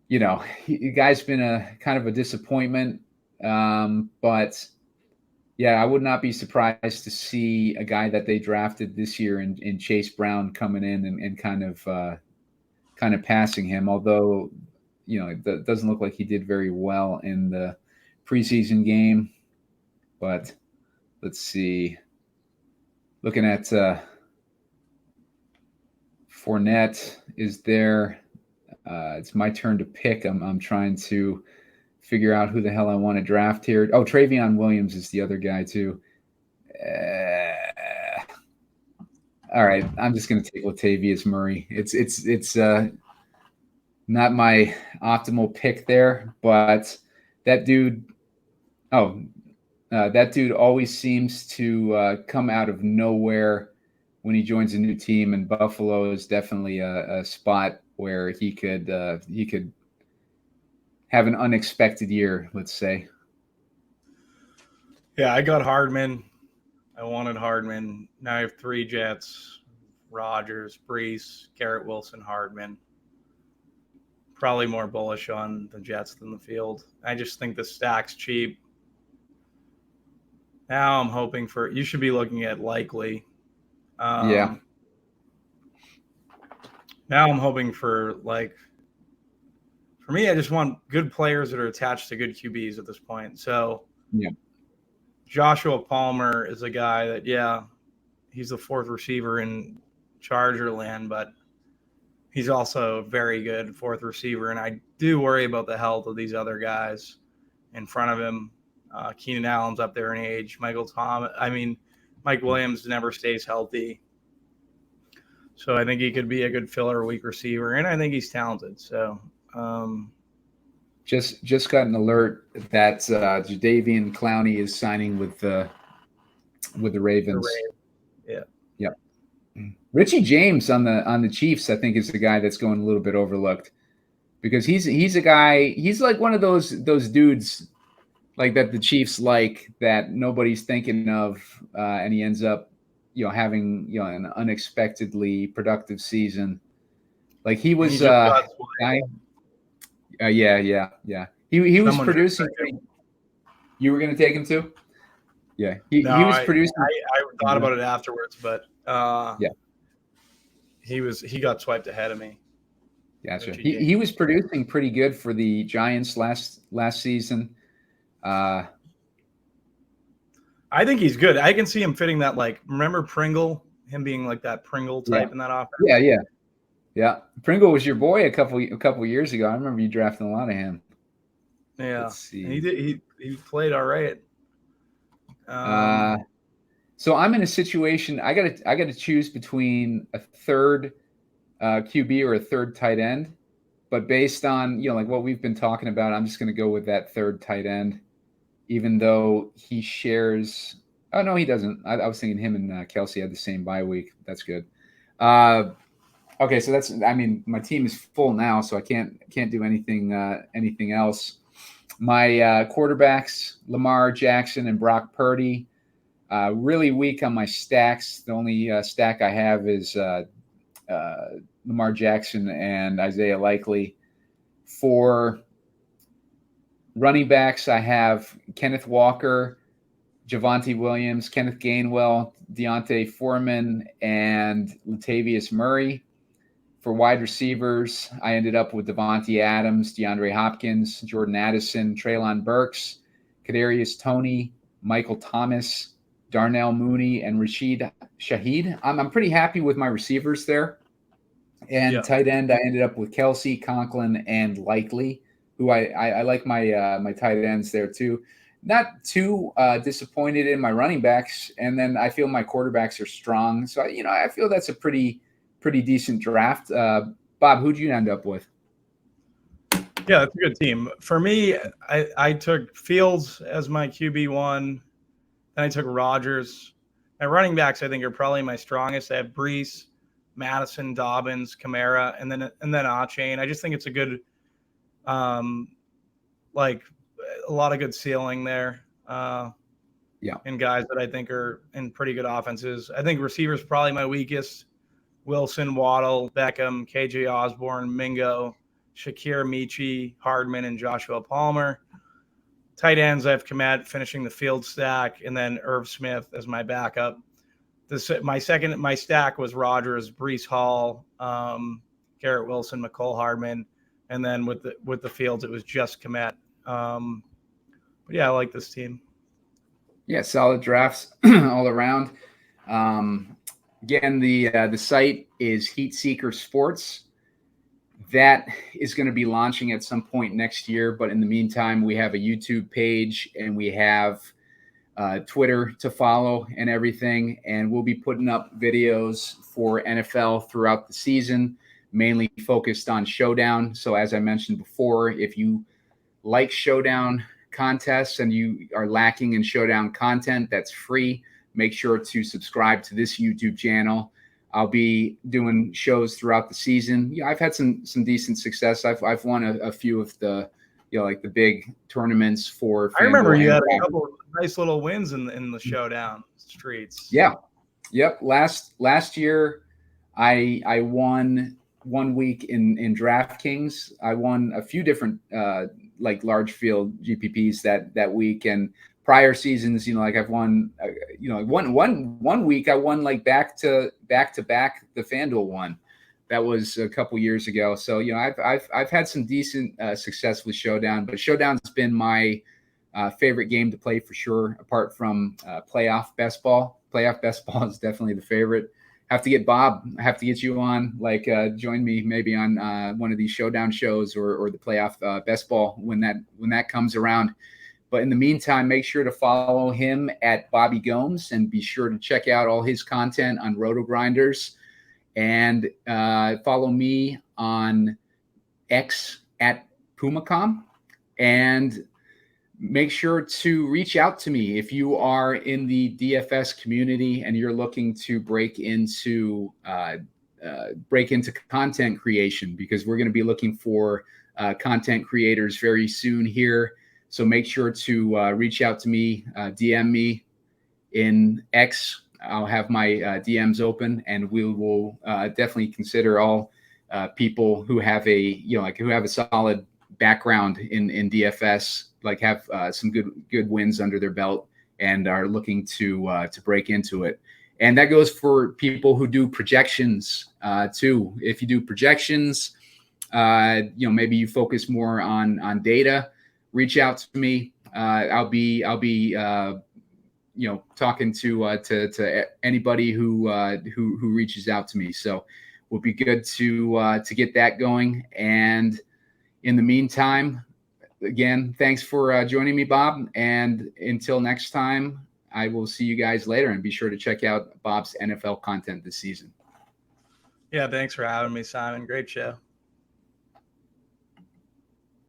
the guy's been a kind of a disappointment. But yeah, I would not be surprised to see a guy that they drafted this year in Chase Brown coming in and kind of passing him. Although, it doesn't look like he did very well in the preseason game. But let's see. Looking at Fournette is there. It's my turn to pick. I'm trying to figure out who the hell I want to draft here. Oh, Travion Williams is the other guy too. All right, I'm just going to take Latavius Murray. It's not my optimal pick there, but that dude. Oh, that dude always seems to come out of nowhere when he joins a new team, and Buffalo is definitely a spot where he could have an unexpected year, let's say. Yeah, I got Hardman. I wanted Hardman. Now I have 3 Jets: Rodgers, Brees, Garrett Wilson, Hardman. Probably more bullish on the Jets than the field. I just think the stack's cheap. Now I'm hoping for – you should be looking at Likely. Yeah. Now I'm hoping for for me, I just want good players that are attached to good QBs at this point. So Yeah. Joshua Palmer is a guy that, he's the 4th receiver in Charger land, but he's also a very good 4th receiver. And I do worry about the health of these other guys in front of him. Keenan Allen's up there in age. Mike Williams never stays healthy. So I think he could be a good filler weak receiver, and I think he's talented. So just got an alert that Jadeveon Clowney is signing with the Ravens. Yeah. Yep. Richie James on the Chiefs, I think, is the guy that's going a little bit overlooked because he's a guy. He's like one of those dudes like that the Chiefs that nobody's thinking of, and he ends up having an unexpectedly productive season. Like he was guy. Yeah. He was producing. You were going to take him too? Yeah, he was producing. I thought about it afterwards, but yeah, he got swiped ahead of me. Gotcha. He was producing pretty good for the Giants last season. I think he's good. I can see him fitting that. Remember Pringle? Him being like that Pringle type in that offense. Yeah. Pringle was your boy a couple years ago. I remember you drafting a lot of him. Yeah, and he did. He played all right. So I'm in a situation. I got to choose between a third QB or a third tight end, but based on like what we've been talking about, I'm just going to go with that third tight end, even though he shares. Oh no, he doesn't. I was thinking him and Kelsey had the same bye week. That's good. Okay, so that's. I mean, my team is full now, so I can't do anything else. My quarterbacks, Lamar Jackson and Brock Purdy. Really weak on my stacks. The only stack I have is Lamar Jackson and Isaiah Likely. For running backs, I have Kenneth Walker, Javonte Williams, Kenneth Gainwell, Deontay Foreman, and Latavius Murray. For wide receivers, I ended up with Devontae Adams, DeAndre Hopkins, Jordan Addison, Treylon Burks, Kadarius Toney, Michael Thomas, Darnell Mooney, and Rashid Shaheed. I'm pretty happy with my receivers there. And tight end, I ended up with Kelsey, Conklin, and Likely, who I like my tight ends there too. Not too disappointed in my running backs, and then I feel my quarterbacks are strong. So I feel that's a pretty decent draft. Bob, who'd you end up with? Yeah, that's a good team. For me, I took Fields as my QB1. Then I took Rodgers. My running backs, I think, are probably my strongest. I have Brees, Madison, Dobbins, Kamara, and then Achane. I just think it's a good, a lot of good ceiling there. And guys that I think are in pretty good offenses. I think receivers probably my weakest. Wilson, Waddle, Beckham, KJ Osborne, Mingo, Shakir, Michi, Hardman, and Joshua Palmer. Tight ends, I have Komet finishing the field stack, and then Irv Smith as my backup. My stack was Rodgers, Brees Hall, Garrett Wilson, McCole Hardman, and then with the fields, it was just Komet. But yeah, I like this team. Yeah, solid drafts all around. Again, the site is Heat Seeker Sports. That is going to be launching at some point next year, but in the meantime, we have a YouTube page and we have Twitter to follow and everything, and we'll be putting up videos for NFL throughout the season, mainly focused on Showdown. So as I mentioned before, if you like Showdown contests and you are lacking in Showdown content that's free, make sure to subscribe to this YouTube channel. I'll be doing shows throughout the season. Yeah, I've had some decent success. I've won a few of the like the big tournaments for. I remember you had a couple of nice little wins in the Showdown streets. Yeah, yep. Last year, I won 1 week in DraftKings. I won a few different like large field GPPs that week, and prior seasons, like I've won, one week I won like back to back the FanDuel one. That was a couple years ago. So I've had some decent success with Showdown, but Showdown's been my favorite game to play for sure. Apart from playoff best ball is definitely the favorite. Have to get Bob. I have to get you on. Join me maybe on one of these Showdown shows or the playoff best ball when that comes around. But in the meantime, make sure to follow him at Bobby Gomes and be sure to check out all his content on Roto Grinders, and follow me on X at Pumacom, and make sure to reach out to me if you are in the DFS community and you're looking to break into content creation, because we're going to be looking for content creators very soon here. So make sure to reach out to me, DM me in X. I'll have my DMs open, and we will definitely consider all people who have a solid background in DFS, like have some good wins under their belt and are looking to break into it. And that goes for people who do projections too. If you do projections, maybe you focus more on data, reach out to me. I'll be talking to anybody who reaches out to me. So we'll be good to get that going. And in the meantime, again, thanks for joining me, Bob. And until next time, I will see you guys later, and be sure to check out Bob's NFL content this season. Yeah, thanks for having me, Simon. Great show.